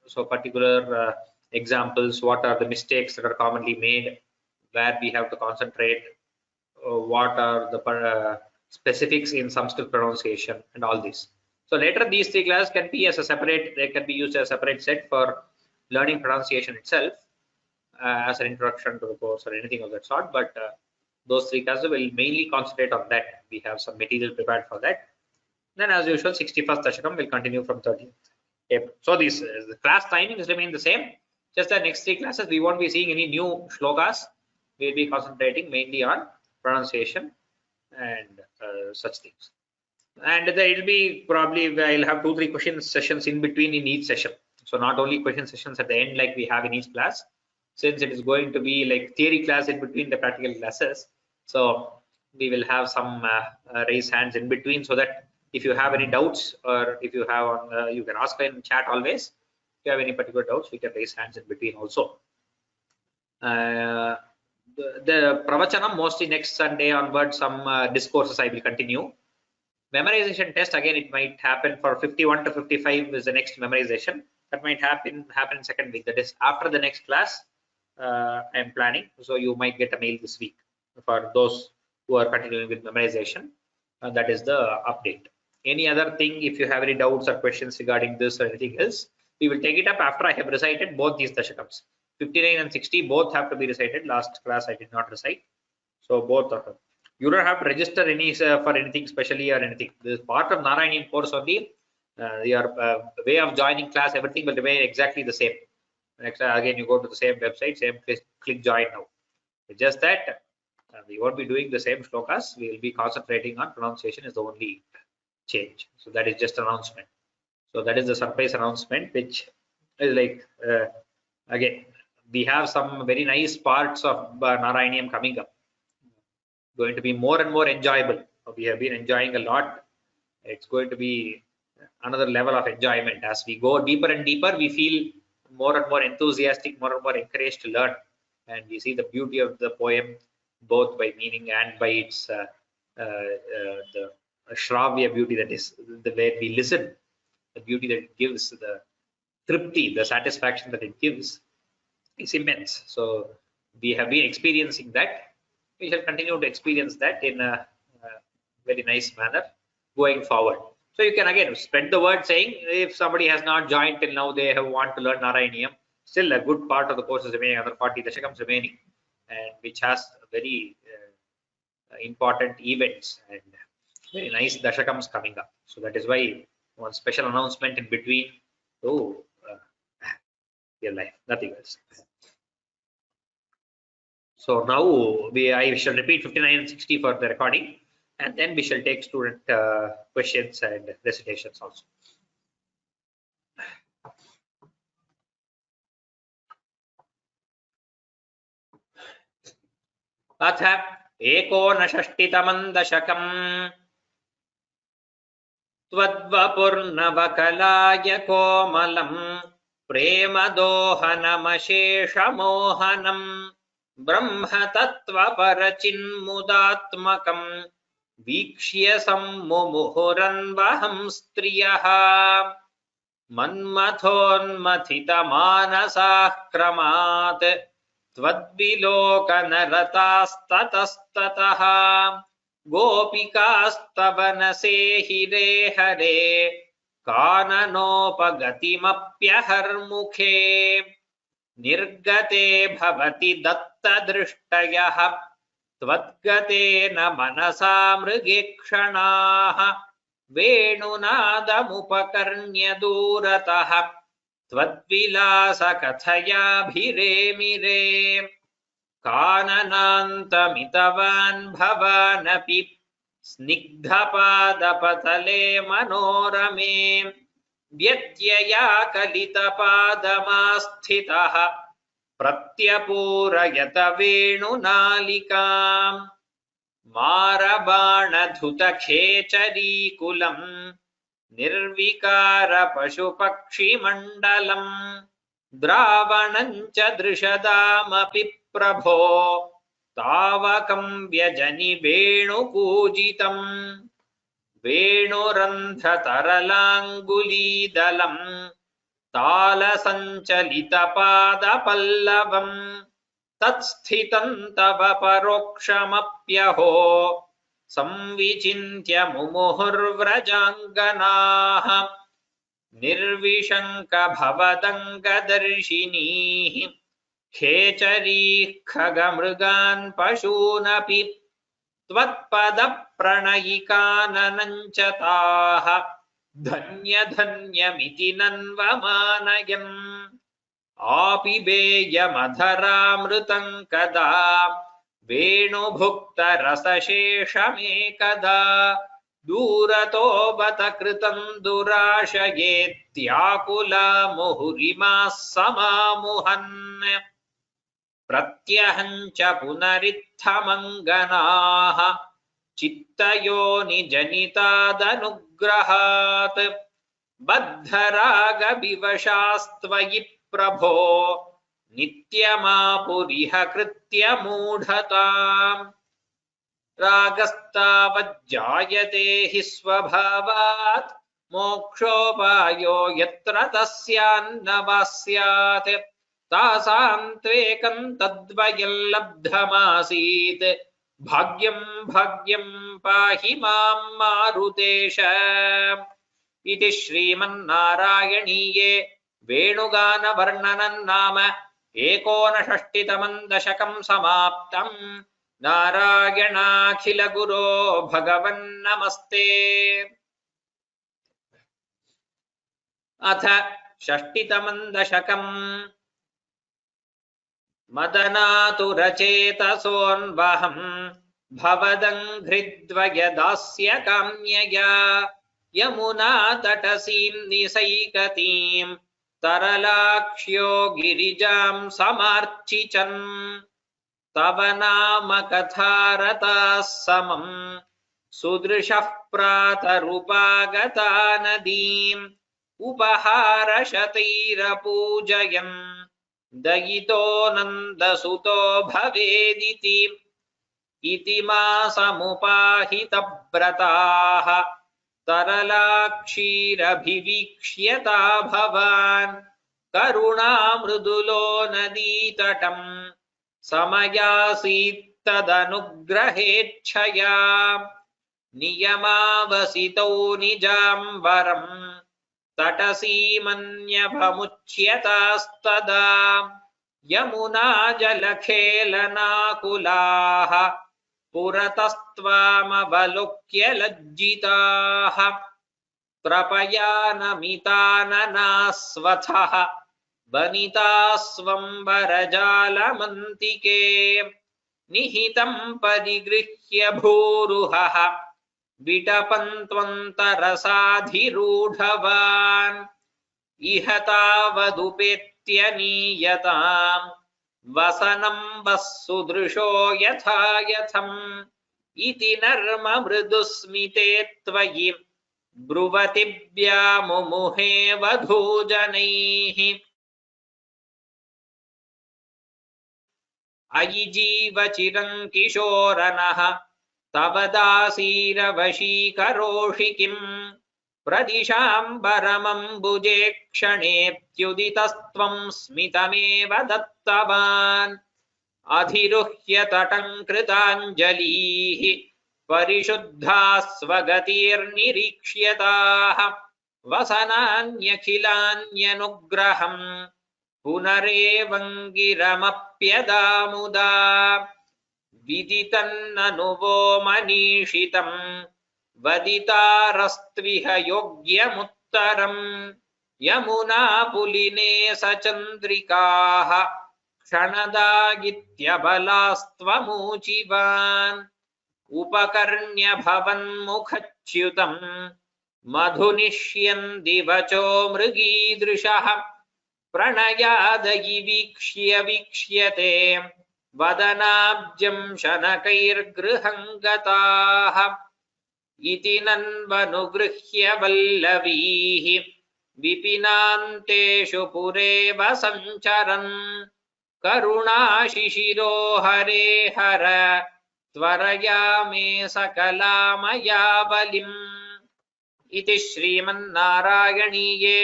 So particular examples, what are the mistakes that are commonly made, where we have to concentrate, what are the specifics in Sanskrit pronunciation, and all this. So later these 3 classes can be as a separate, they can be used as a separate set for learning pronunciation itself as an introduction to the course or anything of that sort, but those 3 classes will mainly concentrate on that. We have some material prepared for that. Then as usual 61st Dashakam will continue from 30th April. So these the class timings remain the same, just the next 3 classes we won't be seeing any new shlokas. We will be concentrating mainly on pronunciation and such things. And there will be probably I'll have 2-3 question sessions in between in each session. So not only question sessions at the end like we have in each class, since it is going to be like theory class in between the practical classes. So we will have some raise hands in between, so that if you have any doubts or if you have on, you can ask in chat always. If you have any particular doubts, we can raise hands in between also. The pravachanam mostly next Sunday onward, some discourses I will continue. Memorization test again, it might happen for 51 to 55 is the next memorization. That might happen second week. That is after the next class. I am planning, so you might get a mail this week for those who are continuing with memorization. That is the update. Any other thing, if you have any doubts or questions regarding this or anything else, we will take it up after I have recited both these Dashakams. 59 and 60 both have to be recited. Last class I did not recite, so both of them. You don't have to register any for anything specially or anything. This is part of Narayaneeyam course only. your way of joining class, everything will remain exactly the same. Next again, you go to the same website, same click join now. It's just that we won't be doing the same shlokas. We will be concentrating on pronunciation is the only change. So that is just announcement. So that is the surprise announcement, which is like again we have some very nice parts of Narayaneeyam coming up. Going to be more and more enjoyable. We have been enjoying a lot. It's going to be another level of enjoyment. As we go deeper and deeper, we feel more and more enthusiastic, more and more encouraged to learn, and we see the beauty of the poem both by meaning and by its the shravya beauty, that is the way we listen, the beauty that it gives, the tripti, the satisfaction that it gives is immense. So we have been experiencing that. We shall continue to experience that in a very nice manner going forward. So you can again spread the word, saying if somebody has not joined till now, they have want to learn Narayaneeyam, still a good part of the course is remaining, another 40 Dashakams remaining, and which has very important events and very nice Dashakams coming up. So that is why one special announcement in between to your life, nothing else. So now I shall repeat 59 and 60 for the recording, and then we shall take student questions and recitations also. अथ एकोनषष्टितमं दशकम् त्वद्वपुर्नवकलाय कोमलं प्रेमदोहनमशेषमोहनं ब्रह्मतत्त्वपरचिन्मुदात्मकं वीक्ष्य सम्मुमुहुरन्वहं स्त्रियः मन्मथोन्मथितमानसाः क्रमात् त्वद्विलोकनरतास्ततस्ततः गोपिकास्तवनसेहिरे हरे काननोपगतिमप्यहर्मुखे निर्गते भवति दत्तदृष्टयः त्वद्गतेन मनसा मृगेक्षणाः वेणुनादमुपकर्ण्य दूरतः त्वद्विलासकथयाभिरेमिरे काननान्तमितवान् भवानपि स्निग्धपादपतले मनोरमे व्यत्ययाकलितपादमास्थितः प्रत्यपूरयत वेणुनालिकाम् मारबाणधुतखेचरीकुलम् निर्विकारपशुपक्षिमण्डलम् द्रावणं च दृशदामपि प्रभो तावकं व्यजनि वेणुकूजितम् वेणुरन्ध्रतरलाङ्गुलीदलम् तालसञ्चलितपादपल्लवम् तत्स्थितं तव परोक्षमप्यहो संविचिन्त्य मुमुहुर्व्रजाङ्गनाः निर्विशङ्क भवदङ्गदर्शिनीः खेचरीः खगमृगान् पशूनपि त्वत्पदप्रणयिकाननञ्च ताः धन्यधन्यमिति नन्वमानयन् आपिबेयमधरामृतं कदा वेणुभुक्तरसशेषमेकदा दूरतो बत कृतं दुराशयेत्याकुला मुहुरिमाः समामुहन् प्रत्यहञ्च पुनरित्थमङ्गनाः चित्तयोनिजनितादनुग्रहात् बद्धरागविवशास्त्वयि प्रभो नित्यमापुरिह कृत्यमूढताम् रागस्तावज्जायते हि स्वभावात् मोक्षोपायो यत्र तस्यान्न वा स्यात् तासां त्वेकं तद्वयल्लब्धमासीत् भाग्यं भाग्यं पाहि मां मारुतेश इति श्रीमन्नारायणीये वेणुगानवर्णनं नाम एकोनषष्टितमं दशकं समाप्तम्। नारायणाखिलगुरो भगवन्नमस्ते। अथ षष्टितमं दशकम् मदनातुरचेतसोऽन्वहम् भवदङ्घ्रिद्वयदास्य काम्यया यमुना तटसीं निसैकतीं तरलाक्ष्यो गिरिजां समार्चिचन् तव नाम कथारताः समम् सुदृशः प्रातरुपागता नदीम् उपहारशतैरपूजयन् दयितो नन्दसुतो भवेदिति इति मासमुपाहितव्रताः तरलाक्षीरभिवीक्ष्यता भवान् करुणामृदुलो नदीतटम् समयासीत्तदनुग्रहेच्छया नियमावसितौ निजाम्बरम् तटसीमन्यभमुच्यतास्तदा यमुना जलखेलनाकुलाः पुरतस्त्वामवलोक्य लज्जिताः त्रपयानमिताननास्वथः वनिता स्वम्बरजालमन्तिके निहितं परिगृह्य भूरुहः विटपन्त्वन्तरसाधिरूढवान् इह तावदुपेत्य नीयताम् वसनं वः सुदृशो यथा यथम् इति नर्म मृदुस्मिते त्वयि ब्रुवतिव्यामुमुहे वधूजनैः अयि जीव चिरं किशोरनः तव दासीरवशीकरोषि किम् प्रदिशाम्बरमम्बुजे क्षणेऽप्युदितस्त्वं स्मितमेव दत्तवान् अधिरुह्य तटं कृताञ्जलीः परिशुद्धाः स्वगतिर्निरीक्ष्यताः वसनान्यखिलान्यनुग्रहम् पुनरेवङ्गिरमप्यदामुदा विदितन्ननु वो मनीषितम् वदितारस्त्विह योग्यमुत्तरम् यमुना पुलिने सचन्द्रिकाः क्षणदागित्यबलास्त्वमूचिवान् उपकर्ण्यभवन्मुखच्युतम् मधुनिष्यन्दिवचो मृगीदृशः प्रणयादयि वीक्ष्य वीक्ष्यते वदनाब्जं शनकैर्गृहं गताः इति नन्वनुगृह्य वल्लवीः विपिनान्तेषु पुरेव सञ्चरन् करुणाशिशिरो हरे हर त्वरया मे सकलामया बलिम् इति श्रीमन्नारायणीये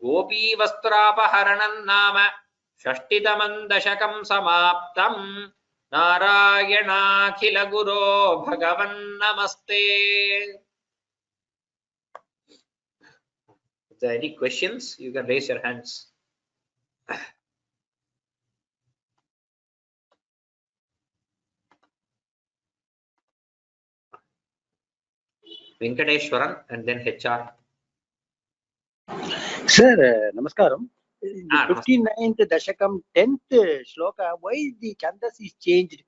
गोपीवस्त्रापहरणं नाम षष्टितमं दशकं समाप्तम् नारायणाखिल गुरो भगवन् नमस्ते. If there are any questions, you can raise your hands. Venkateshwaran and then HR. Sir, Namaskaram. The 59th Dashakam 10th shloka, why the chandas is changed?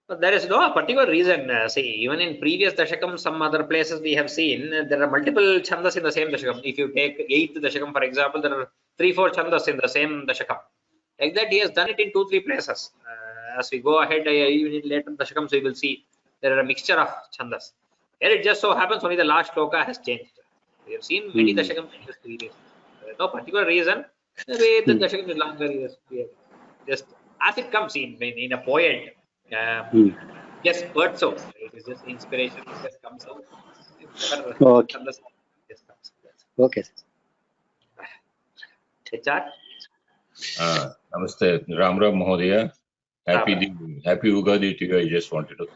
But there is no particular reason. See, even in previous Dashakam, some other places we have seen, there are multiple chandas in the same Dashakam. If you take 8th Dashakam, for example, there are 3-4 chandas in the same Dashakam. Like that, he has done it in 2-3 places. As we go ahead, even in later Dashakams, we will see there are a mixture of chandas. Here it just so happens only the last shloka has changed. We have seen many Dashakams in this previous. There is no particular reason. Maybe the Dashakam is longer. Just as it comes in a poet. Yes, but so it is just inspiration. It just comes out. Okay. Just comes. Okay. HR. Namaste, Ram Ram Mahodaya. Happy Ugadi to you. I just wanted to.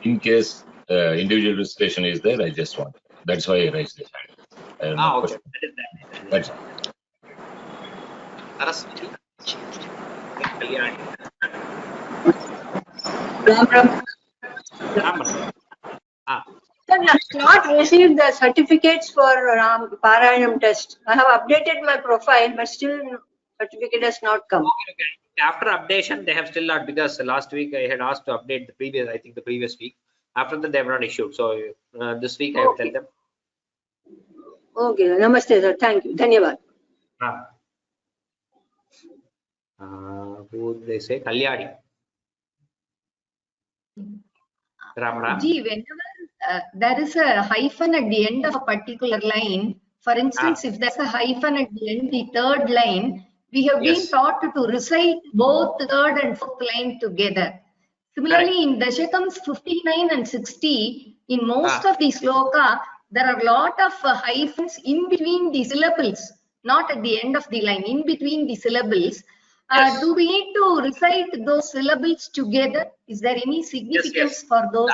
In case individual recitation is there, I just want. That's why I raised this hand. Okay. That is that. That's Ram Ram. Ram. Sir, not received the certificates for Parayanam test. I have updated my profile, but still certificate has not come. Okay. After updation, they have still not, because last week I had asked to update the previous, I think the previous week. After that, they have not issued. So this week I will tell them. Okay, namaste sir. Thank you. Dhanyavad. Who they say? Kalyani. Ramana. Gee, whenever there is a hyphen at the end of a particular line, for instance, if there's a hyphen at the end, the third line, we have been taught to recite both the third and fourth line together. Similarly, in Dashakams 59 and 60, in most of the sloka, there are a lot of hyphens in between the syllables, not at the end of the line, in between the syllables. Do we need to recite those syllables together? Is there any significance for those?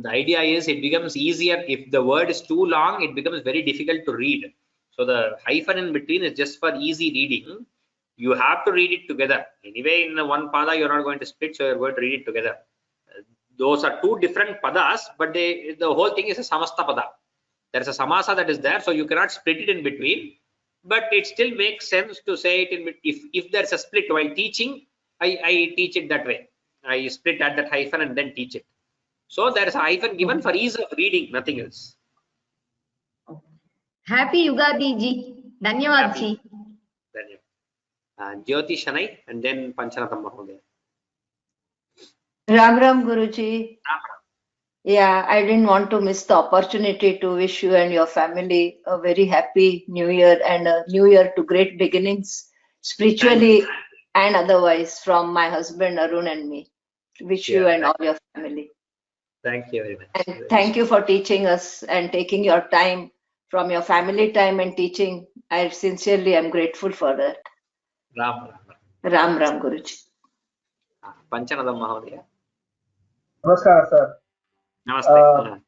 The idea is it becomes easier. If the word is too long, it becomes very difficult to read. So the hyphen in between is just for easy reading. You have to read it together. Anyway, in one pada, you're not going to split, so you're going to read it together. Those are two different padas, but the whole thing is a samasta pada. There's a samasa that is there, so you cannot split it in between. But it still makes sense to say it in if there's a split while teaching. I teach it that way. I split at that hyphen and then teach it. So there is a hyphen given for ease of reading, nothing else. Happy Yugadi ji. Dhanyavad ji. Jyoti Shanai and then Panchanatham Mahodaya. Ram Guruji. Yeah, I didn't want to miss the opportunity to wish you and your family a very happy New Year and a New Year to great beginnings, spiritually and otherwise, from my husband Arun and me. Wish you and all your family. Thank you very much. And thank you for teaching us and taking your time from your family time and teaching. I sincerely am grateful for that. Ram Guruji. Panchanatham Mahodaya. Namaskar, sir. Namaste.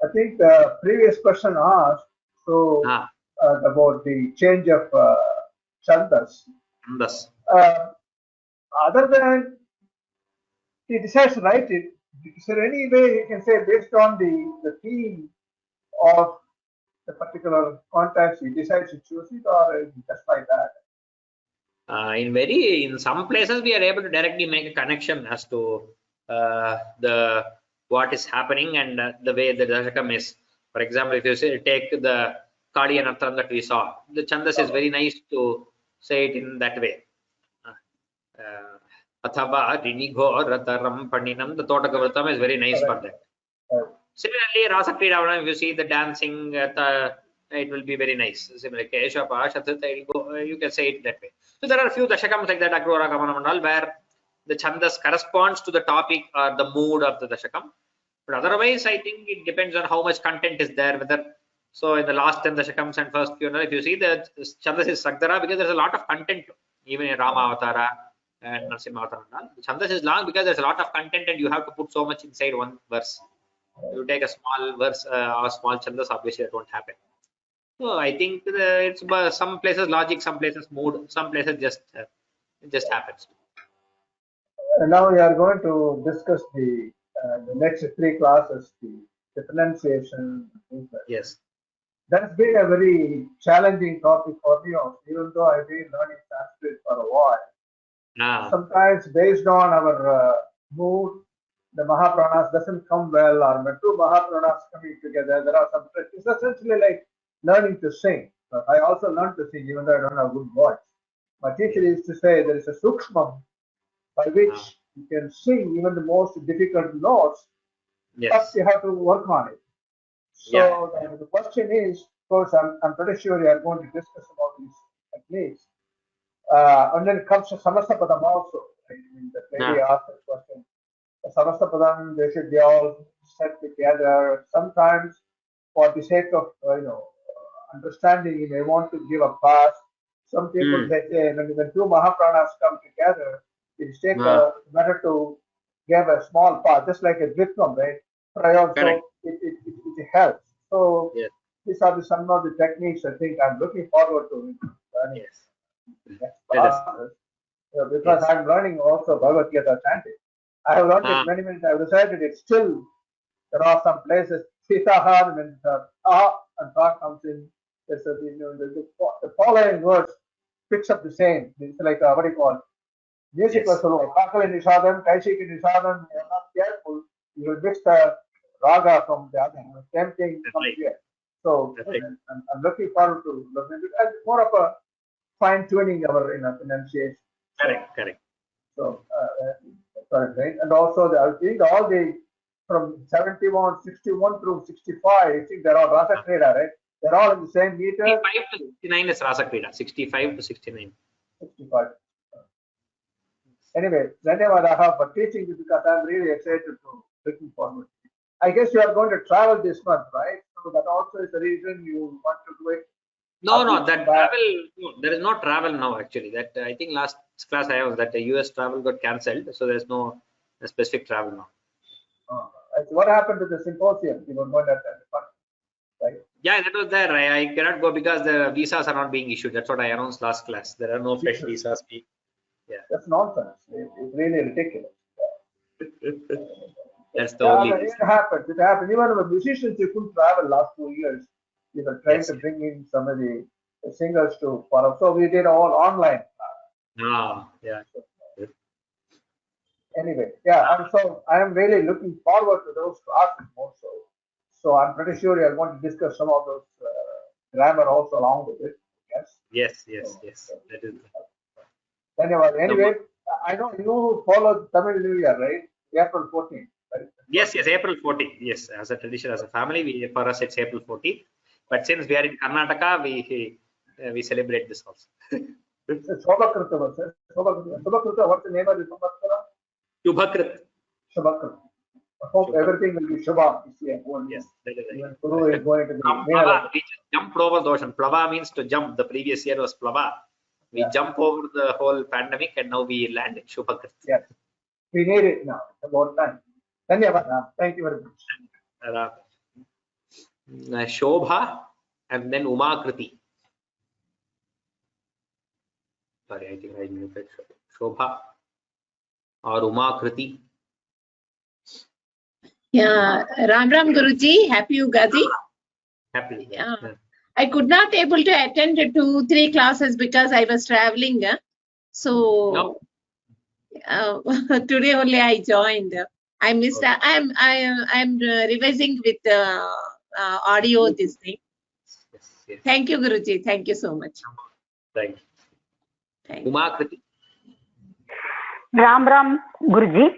I think the previous question asked about the change of chantas. Other than he decides to write it, is there any way you can say based on the theme of the particular context he decides to choose it, or is it just like that? In some places we are able to directly make a connection as to what is happening and the way the Dashakam is. For example, if you take the Kali and Artham that we saw, the Chandas is very nice to say it in that way. Athava Rinigho Rataram Paninam, the Totaka is very nice for that. Similarly, Rasa Kridavanam, if you see the dancing, it will be very nice. Similarly, you can say it that way. So there are a few Dashakams like that, Akrura Kamanamandal, where the Chandas corresponds to the topic or the mood of the Dashakam. But otherwise, I think it depends on how much content is there. So in the last 10 Dashakams and first few, if you see the Chandas is Sagdara, because there's a lot of content, even in Rama Avatara and Narasimha Avatara. The Chandas is long because there's a lot of content and you have to put so much inside one verse. You take a small verse or small Chandas, obviously that won't happen. So I think it's some places logic, some places mood, some places it just happens. And now we are going to discuss the next 3 classes, the pronunciation. Yes. That's been a very challenging topic for me, even though I've been learning Sanskrit for a while. Sometimes based on our mood, the Mahapranas doesn't come well, or the 2 Mahapranas coming together. There are some tricks. It's essentially like learning to sing. I also learned to sing, even though I don't have a good voice. My teacher used to say there is a sukshmam by which you can sing even the most difficult notes, but you have to work on it. So the question is, of course, I'm pretty sure you are going to discuss about these techniques. And then it comes to Samastapadam also. Right? I mean, the lady asked the question. The Samastapadam, they should be all set together. Sometimes, for the sake of understanding, you may want to give a pass. Some people they say when 2 Mahapranas come together, it's better to give a small pass, just like a Dvitvam, right? So it helps. So these are some of the techniques I think I'm looking forward to learning. Because I'm learning also Bhagavad Gita chanting. I have learned it many times. I've decided it's still There are some places, Sitahan, when and Ta comes in, there's a, the following words picks up the same. It's like, what do you call it? Music was Kakali Nishadam, Kaishiki Nishadam, you're not careful, you will mix the raga from the other. Same thing comes here. So I'm looking forward to looking at it. More of a fine tuning our pronunciation. Correct. So, right? And also, I think all the from 71, 61 through 65, I think they're all Rasa Krida, right? They're all in the same meter. 65 to 69 is Rasa Krida. 65 to 69. 65. Anyway, Dhanyavadaha for teaching this because I'm really excited to looking forward. I guess you are going to travel this month, right? So that also is the reason you want to do it. No, that travel. No, there is no travel now. Actually, that I think last class I was that the US travel got cancelled, so there's no specific travel now. What happened to the symposium? You were going to attend, right? Yeah, that was there. I cannot go because the visas are not being issued. That's what I announced last class. There are no fresh visas being. Yeah, that's nonsense. It's really ridiculous. That's the only. It happens. It happens. Even the musicians who couldn't travel last 2 years, we were trying to bring in some of the singers to follow. So we did all online. Yeah. Anyway, and so I am really looking forward to those classes also. So I'm pretty sure you are going to discuss some of those grammar also along with it. Yes. That is. Anyway, I know you follow Tamil New Year, right? April 14th. Right? Yes, April 14th. Yes, as a tradition, as a family, for us it's April 14th. But since we are in Karnataka, we celebrate this also. Shobhakrita, what's the name of the Shobhakrita? Shubhakrit. Shubhakrit. I hope everything will be Shubha this year. Yes, that is right. Guru is going to be. Plava, we just jumped over the ocean. Plava means to jump. The previous year was Plava. We jump over the whole pandemic and now we land in Shubhakrit. Yes, we need it now. It's about time. Thank you very much. Shobha and then Umakriti. Sorry, I think I muted Shobha or Umakriti. Yeah, Ram Guruji, happy Ugadi. Happy. Yeah. I could not able to attend 2-3 classes because I was traveling. So today only I joined. I missed. Okay. I'm revising with audio this thing. Yes. Thank you, Guruji. Thank you so much. Thank you. Umakriti. Ram Guruji.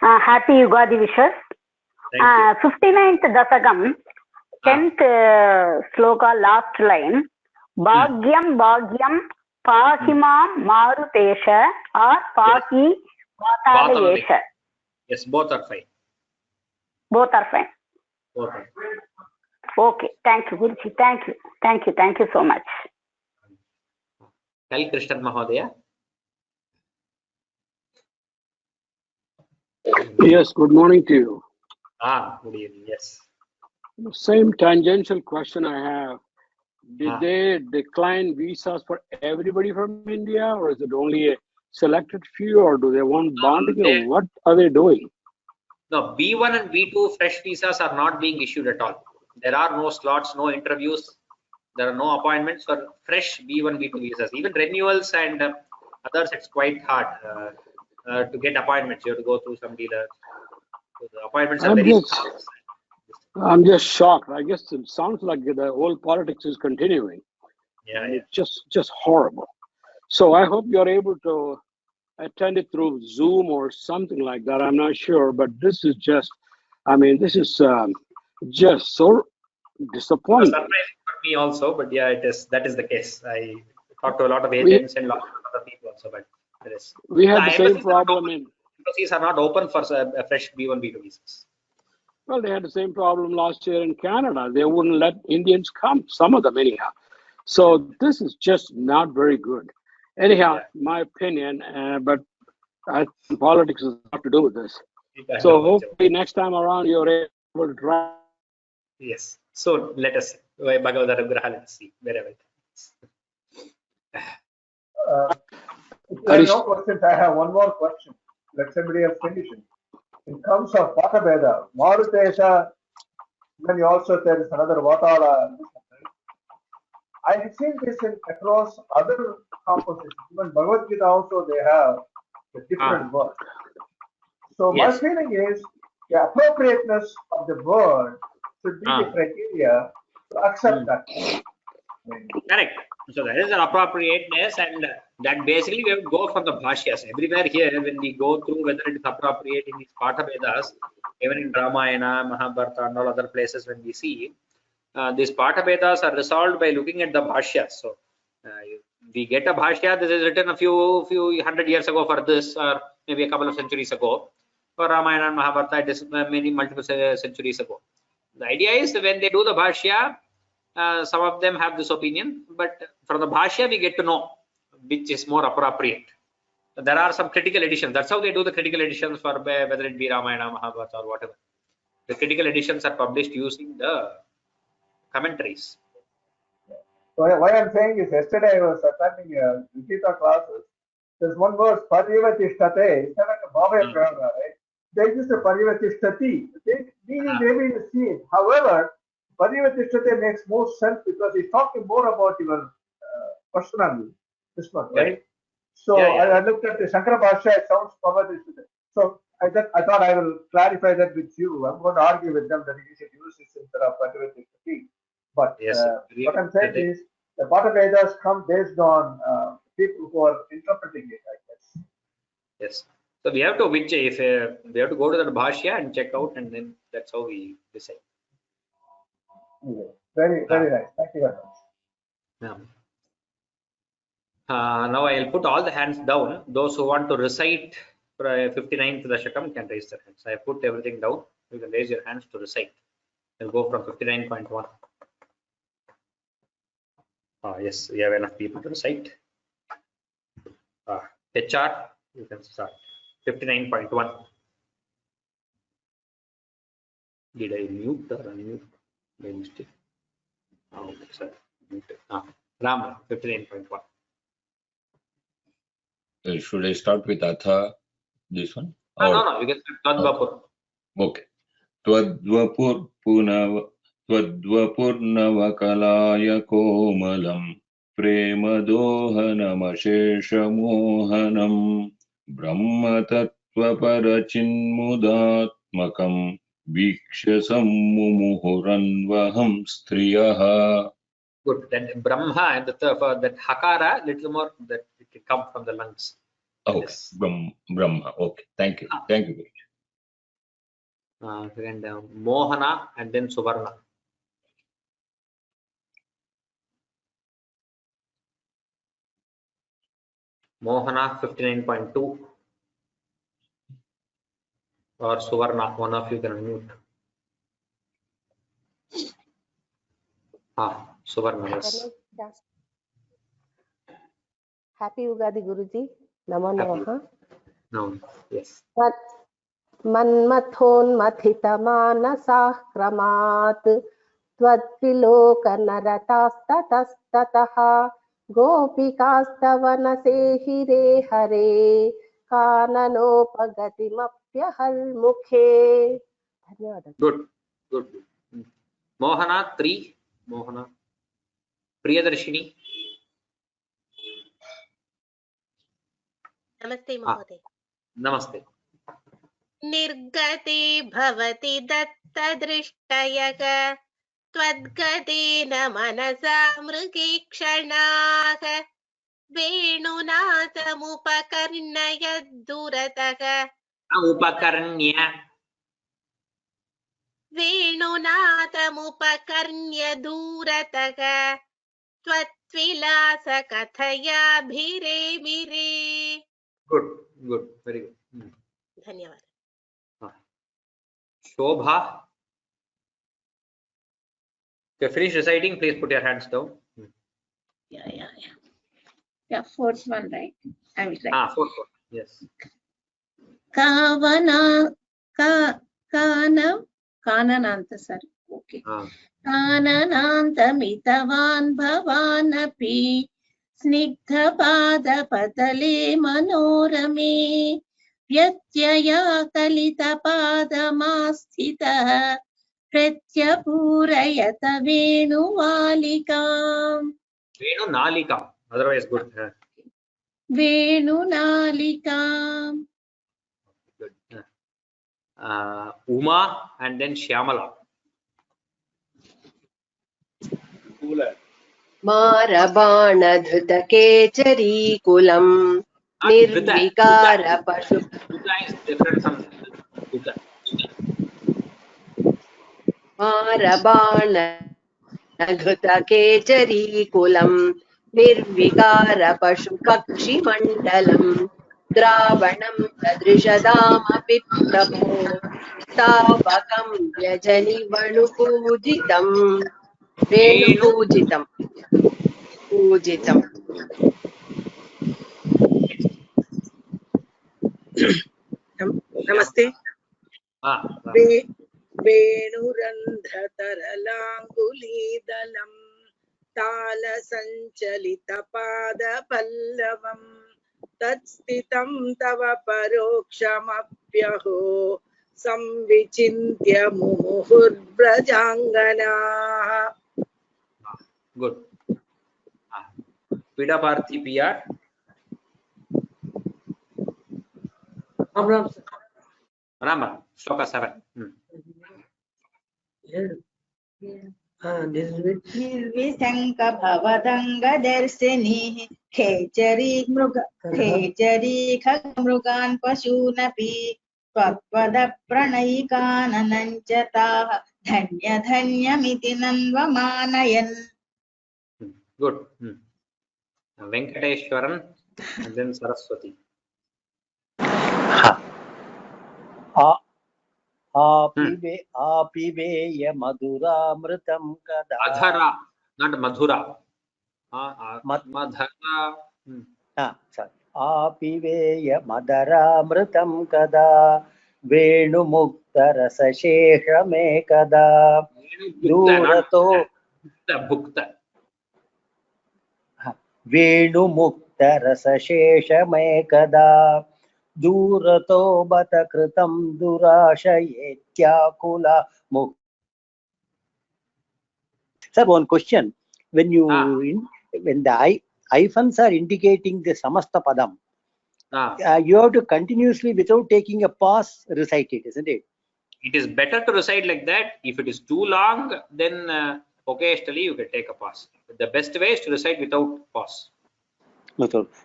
Happy Ugadi wishes. 59th Dasakam, 10th sloka, last line. Bhagyam Pahimam Marutesha or Pahi Vathalayesha. Yes, both are fine. Both are fine. Okay, thank you, Guruji. Thank you so much. Kal Krishnan Mahodaya. Yes, good morning to you. Good evening. Yes. Same tangential question I have. Did they decline visas for everybody from India, or is it only a selected few, or do they want bonding, or what are they doing? No, B1 and B2 fresh visas are not being issued at all. There are no slots, no interviews. There are no appointments for fresh B1, B2 visas. Even renewals and others, it's quite hard to get appointments. You have to go through some dealers. So the appointments are very scarce. I'm just shocked. I guess it sounds like the old politics is continuing. Yeah. It's just horrible. So I hope you're able to attend it through Zoom or something like that. I'm not sure, but this is just, just so disappointing. Surprising for me also, but yeah, that is the case. I talked to a lot of agents and a lot of other people also, but there is. We have the same problem in. Embassies are not open for fresh B1, B2 visas. Well, they had the same problem last year in Canada. They wouldn't let Indians come, some of them anyhow. So this is just not very good. Anyhow, my opinion, but I think politics has a lot to do with this. So hopefully next time around you're able to try. Yes. So let us see. Let's see wherever it is. If there are no questions, I have one more question. Let somebody else finish it. in terms of Pathabheda, Marutesha, then you also there is another Vatala. I have seen this across other compositions. Even Bhagavad Gita also they have a different word. So my feeling is the appropriateness of the word should be the criteria to accept that. Correct. So there is an appropriateness, and that basically we have to go from the bhashyas. Everywhere here, when we go through whether it is appropriate in these Pathabhedas, even in Ramayana, Mahabharata, and all other places, when we see these Pathabhedas are resolved by looking at the bhashyas. So we get a bhashya. This is written a few hundred years ago for this, or maybe a couple of centuries ago. For Ramayana and Mahabharata, it is multiple centuries ago. The idea is when they do the bhashya, some of them have this opinion, but from the bhashya we get to know which is more appropriate. There are some critical editions. That's how they do the critical editions for whether it be Ramayana, Mahabharata, or whatever. The critical editions are published using the commentaries. So why I'm saying is, yesterday I was attending Gita classes. There's one verse, Parivatishtate. It's like a Bhavaya Prayana, right? They use the Parivatishtati. Meaning maybe the same. However, Parivatishtate makes more sense because he's talking more about your personal this one, right? So I looked at the Shankara Bhashya, it sounds Parivatishtate. So I thought I will clarify that with you. I'm going to argue with them that you should use this instead of Parivatishtati. But what I'm saying is the Pathabhedas come based on people who are interpreting it, I guess. Yes. So we have to we have to go to the bhashya and check out, and then that's how we decide. Very nice. Thank you very much. Now I'll put all the hands down. Those who want to recite 59th Dashakam can raise their hands. I have put everything down. You can raise your hands to recite. We'll go from 59.1. Yes, we have enough people to recite. HR, you can start. 59.1. Did I mute or unmute by mistake? Okay, sorry. Ram, 59.1. Should I start with Atha, this one? No, you can start Tadvapur. Okay. Tadvapurnavakalaya komalam premadohanamasheshamohanam brahma tattva parachinmudatmakam viksha sammumuhuranvaham striyaha. Good. Then Brahma and that Hakara, little more that it can come from the lungs. Okay. Brahma. Okay. Thank you. Thank you. And Mohana and then Suvarna. Mohana 59.2 or Suvarna, one of you can unmute. Suvarna, yes. Happy Ugadi Guruji. Namo Namaha. No, yes. Manmathonmathitamanasah kramat tvadvilokanaratastataha gopikastavanasehi hare kananopagatimapyahal mukhe. Good. Mohana 3. Mohana. Priyadarshini. Namaste Mahoday. Namaste. Nirgati bhavati datta drishtayaka twadgadena manasa mrgikshanah venunasamupakarnaya durataha venunasamupakarnya durataha tvatvilasa kathaya bhire bhire. Good, very good. Dhanyavad. Shobha. If you finish reciting, please put your hands down. Yeah, fourth one, right? I will write. Fourth one. Yes. Kanananta, sir. Okay. Kananantamitavan bhavanapi snigdha pada patale manorame व्यत्यया कलितपादमास्थितः प्रत्यपूरयत वेणुमालिकाम्. Venunalika, otherwise good. Venunalikam. Good. Uma and then Shyamala. मारबाणधृतकेचरीकुलम् निर्विकारपशु Dhruta is different from Dhruta. मारबाणधृतकेचरीकुलम् निर्विकारपशुपक्षिमण्डलम् द्रावणम् सदृशदामपि प्रभो तावकम् व्यजनिवणुपूजितम् वेणुपूजितम् पूजितम्. नमस्ते. वेणुरन्ध्रतरलाङ्गुलीदलम् तालसञ्चलितपादपल्लवम् तत्स्थितं तव परोक्षमप्यहो संविचिन्त्य मुहुर्व्रजाङ्गनाः. Good. Pidaparthi PR. Rama, Shloka 7. निर्विशङ्क भवदङ्गदर्शिनीः खेचरी खगमृगान् पशूनपि त्वत्पदप्रणयिकाननञ्च ताः धन्य धन्यमिति नन्वमानयन्. Good. Venkateshwaran and then Saraswati. आपिबेय मधुरामृतं कदा. Adhara, not Madhura. Madhara. Sorry. आपिबेय मधुरामृतं कदा वेणुमुक्तरसशेषमेकदा दूरतो वेणुमुक्तरसशेषमेकदा दूरतो बत कृतं दुराशयेत्याकुला मुक्. Sir, one question. When when the hyphens are indicating the samasta padam, you have to continuously, without taking a pause, recite it, isn't it? It is better to recite like that. If it is too long, then occasionally you can take a pause. The best way is to recite without pause.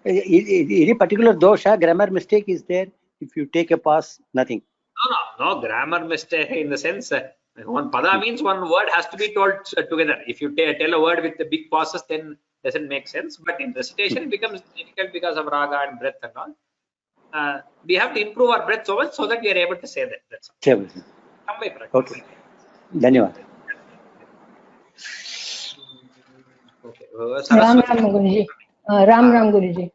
Any particular dosha, grammar mistake is there? If you take a pause, nothing. No grammar mistake in the sense. One pada means one word has to be told together. If you tell a word with the big pauses, then it doesn't make sense. But in recitation, it becomes difficult because of raga and breath and all. We have to improve our breath so much so that we are able to say that. That's all. Come by practice. Okay. Dhanyavad. Okay. Ram Guruji. Ram Guruji.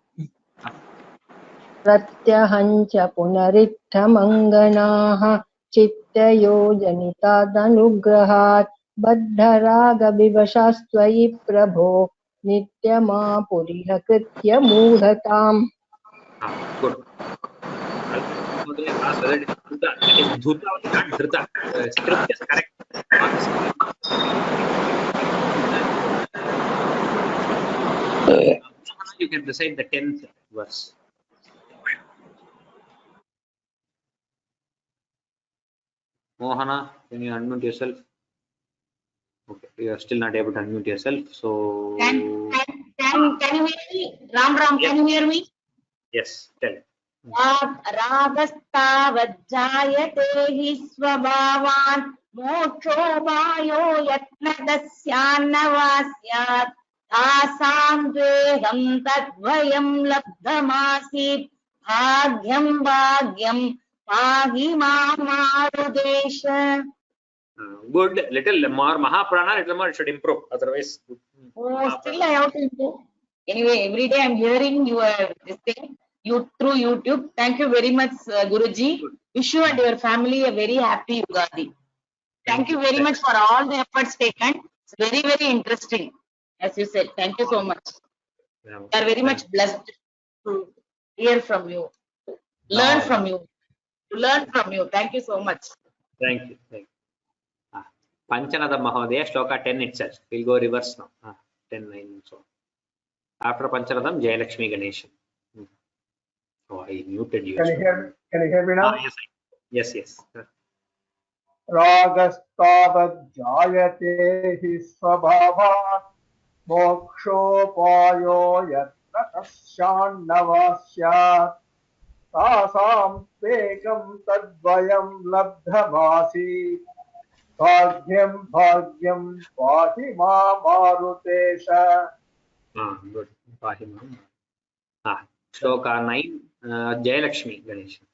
प्रत्यहञ्च पुनरित्थमङ्गनाः चित्तयोजनितादनुग्रहात् बद्धरागविवशास्त्वयि प्रभो नित्यमापुरिहकृत्य मूढताम्. Good. That is dhuta, not dhrita. Script is correct. You can recite the 10th verse. Mohana, can you unmute yourself? Okay, you are still not able to unmute yourself. So Can you hear me? Ram, yes. Can you hear me? Yes, tell. रागस्तावज्जायते हि स्वभावान् मोक्षोपायो यत्नदस्यान्न वा स्यात् तासां द्वेहं तद्वयं लब्धमासीत् भाग्यं पाहि मां मारुदेश. Good. Little more Mahaprana, little more should improve. Otherwise, still I have to improve. Anyway, every day I'm hearing your this thing through YouTube. Thank you very much, Guruji. Wish you and your family a very happy Ugadi. Thank you very much for all the efforts taken. It's very, very interesting, as you said. Thank you so much. We are very much blessed to hear from you. learn from you. To learn from you. Thank you so much. Thank you. Thank you. Panchanada Mahodaya, Shloka 10 itself. We'll go reverse now. 10, 9 and so on. After Panchanadam, Jayalakshmi Ganeshan. Oh, I muted you. Can you hear me now? Yes, yes. Ragastavat jayate hi svabhavat mokshopayo yatra tashyannavasyat tasam tvekam tadvayam labdhamasi bhagyam pahi ma marutesha. Good. Pahi ma. Shloka 9, Jayalakshmi Ganeshan.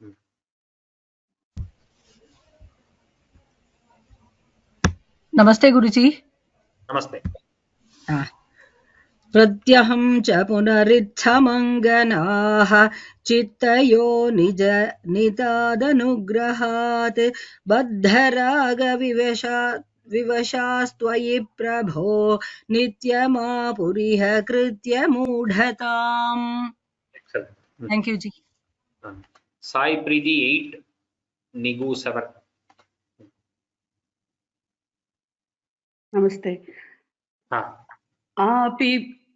Namaste Guruji. Namaste. Pratyaham cha punarithamaganah chittayo nitadanugrahat baddharaga vivashastvayi prabho nityamapuriha kritya mudhatam. Excellent. Thank you, Ji. Sai Pridi 8, Nigu 7. Namaste.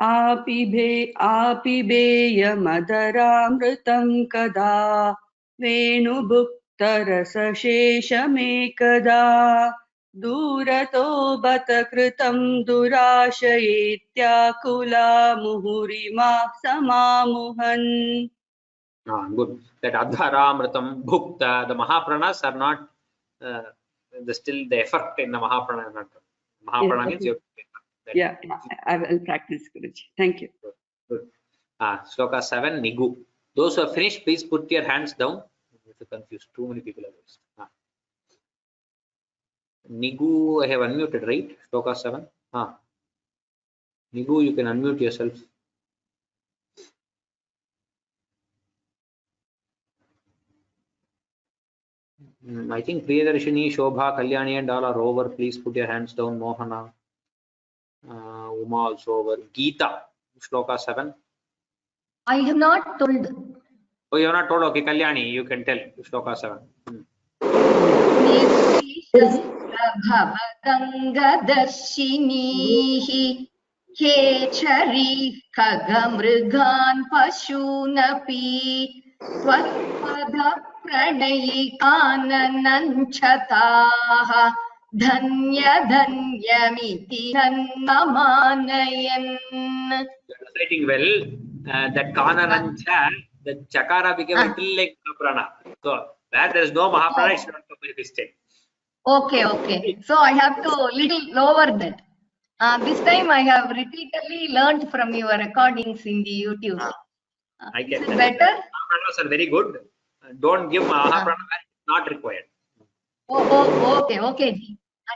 Apibeya-madaramritam kada venubhuktarasasheshamekada durato batakritam durashayetya muhurima samamuhan. Good. That Adharamritam, Bhukta, the Mahapranas are not still the effort in the Mahaprana. Mahaprana means you have to Yeah, I will practice, Guruji. Thank you. Good. Shloka 7, Nigu. Those who have finished, please put your hands down. It's confused. Too many people are raised. Nigu, I have unmuted, right? Shloka 7. Nigu, you can unmute yourself. I think Priyadarshini, Shobha, Kalyani and all are over. Please put your hands down. Mohana, Uma also over. Geeta, Shloka 7. I have not told. Oh, you have not told? Okay, Kalyani, you can tell. Shloka 7. Bhavatangadashinihi Kechari Kagamrigan Pashunapi Tvatpada Pranayikanananchataha Dhanya Dhanyamiti Nannamanayan. Reciting well, that Kananancha, the Chakara became a little like Mahaprana. So, where there is no Mahaprana, it should not come by mistake. Okay. So I have to little lower that. This time I have repeatedly learned from your recordings in the YouTube. I Is get it that. better? Mahapranas are very good. Don't give Mahaprana, not required. Okay.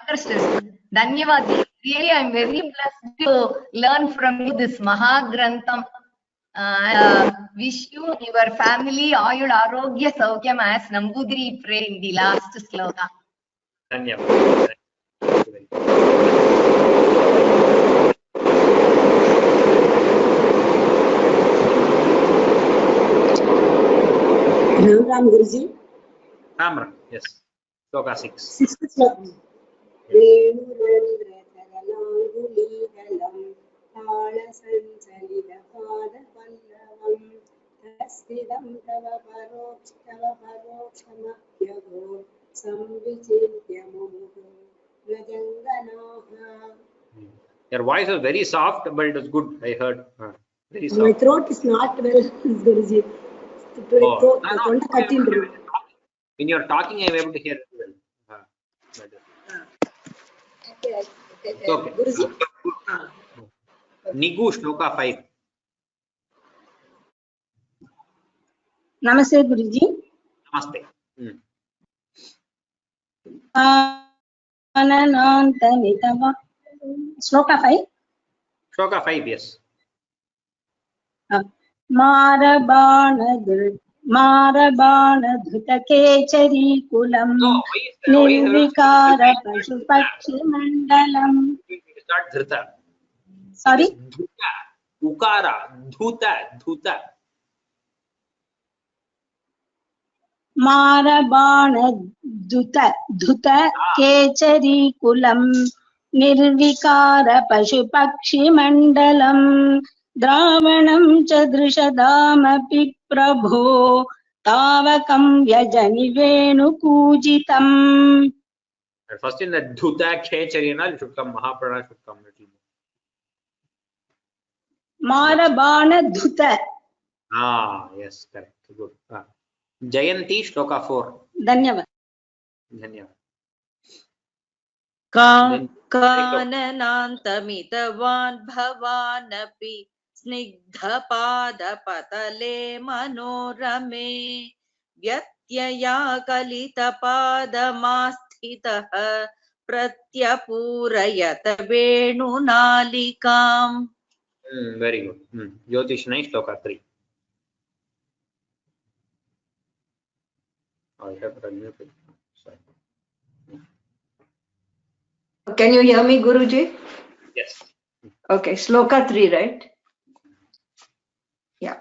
Understood. Dhanyavad. Really, I am very blessed to learn from you this Mahagrantham. Wish you, your family, Ayud Arogya Saukyam as Nambudiri prayed in the last sloka. Dhanyavad. Ram Guruji. Ram, yes. Shloka 6. 6th sloka. Venurandratagalanguligalam Thalasansalidapadapallavam Tasthidam tava parokshamaphyago samvichintyamudu rajanganaha. Your voice was very soft, but it was good. I heard. Very soft. My throat is not well, Guruji. When you are talking, I am able to hear it well. Okay. Guruji. Nigu Shloka 5. Namaste, Guruji. Namaste. Shloka 5. Shloka 5, yes. Marabanadhutakechari kulam nirvikara pashupakshi mandalam. It's not Dhrita. Sorry? Dhuta. Ukara. Dhuta. मारबाणधुत धुत केचरीकुलं निर्विकार पशुपक्षिमण्डलम् द्रावणं च दृशदामपि प्रभो तावकं यजनि वेणुकूजितम्. First in the Dhuta Khecharina, it should come, Mahaprana should come. Marabana-dhuta. Ah, yes, correct. Good. Jayanti, Shloka 4. Dhanyavad. Dhanyavad. काननान्तमितवान् भवानपि स्निग्धपादपतले मनोरमे व्यत्यया कलितपादमास्थितः प्रत्यपूरयत वेणुनालिकाम्. Very good. Jyotishnai, Shloka 3. I have unmuted. Sorry. Can you hear me, Guruji? Yes. Okay, Shloka 3, right? Yeah.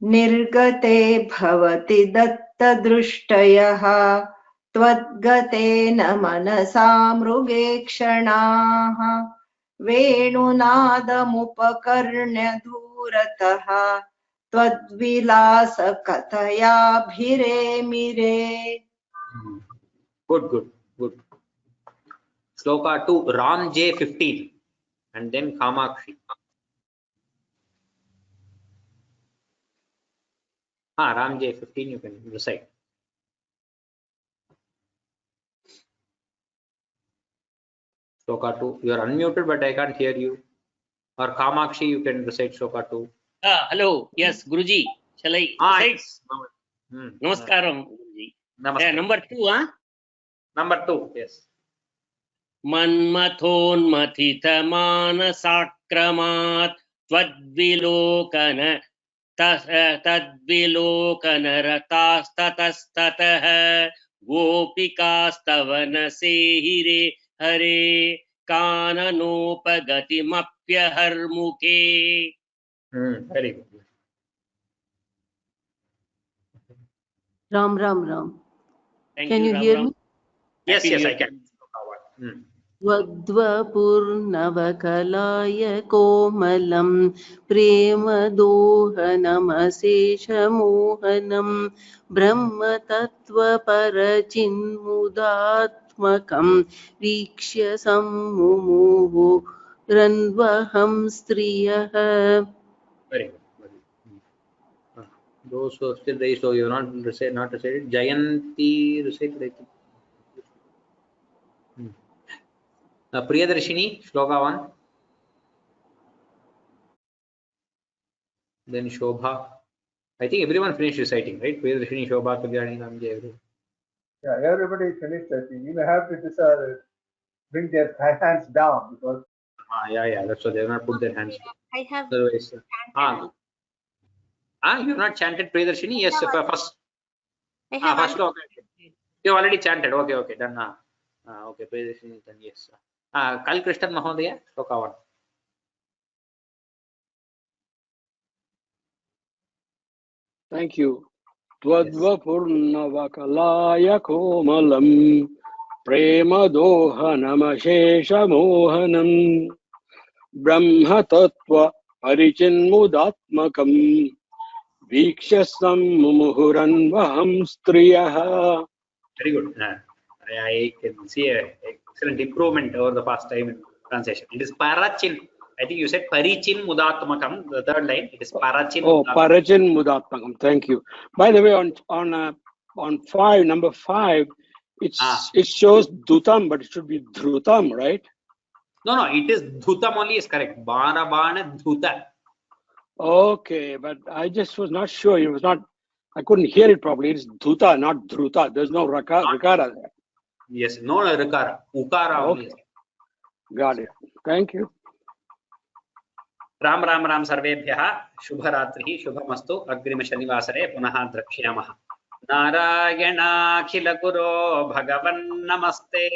Nirgate bhavati datta drushtayah tvadgatena manasa mrugekshanaah venunadamupakarnya dhuratah tvadvilasa kathaya bhire mire. Good. Shloka 2, Ram J 15, and then Kamakshi. Ram J 15, you can recite. Shloka 2, you are unmuted, but I can't hear you. Or Kamakshi, you can recite Shloka 2. Hello, yes, Guruji. Shall I recite? Namaskaram, Guruji. Namaskar. Number 2, Number 2, yes. Manmathonmathitamanasakramat tadvilokana gopikastavana sehire hare kananopaгаtimapyaharmuke. Very good. Ram. Can you hear me? Yes, I can. Vadvapurnavakalaya komalam premadोहनमशेषमोहनं ब्रह्मतत्त्वपरचिन्मुदात्मकं वीक्ष्य सम्मुमुहुः रन्वहं स्त्रियः. Very good. Those who are still raised, so you are not recited. Jayanti recited. Priyadarshini, Shloka 1. Then Shobha. I think everyone finished reciting, right? Priyadarshini, Shobha, Kalyani, Namji, everyone. Yeah, everybody is finished. I think you may have to bring their hands down because. Yeah. That's why they have not put their hands. I have. Otherwise, you have not chanted Priyadarshini? Yes, first. First Shloka. You have already chanted. Okay, done. Okay, Priyadarshini, then yes. Kal Krishnan Mahodaya, Shloka 1. Thank you. Tvadvapurnavakalaya komalam premadohanamasheshamohanam brahma tattva parichinmudatmakam vikshasam mumuhuranvaham striyah. Very good. I can see an excellent improvement over the past time in translation. It is Parachin. I think you said Parichin Mudatmakam, the third line. It is Parachin. Oh, Parachin Mudatmakam. Thank you. By the way, on 5, number 5, it shows Dhutam, but it should be Dhrutam, right? No, it is Dhutam only is correct. Barabana Dhuta. Okay, but I just was not sure. It was not. I couldn't hear it properly. It's Dhuta, not Dhruta. There's no Rakara there. Yes, no Rakara. Ukara only. Okay. Got it. Thank you. Ram Sarvebhyaha Shubharatrihi Shubhamastu Agrima Shanivasare Punaha Drakshyaamaha Narayana Khila Guru Bhagavan Namaste.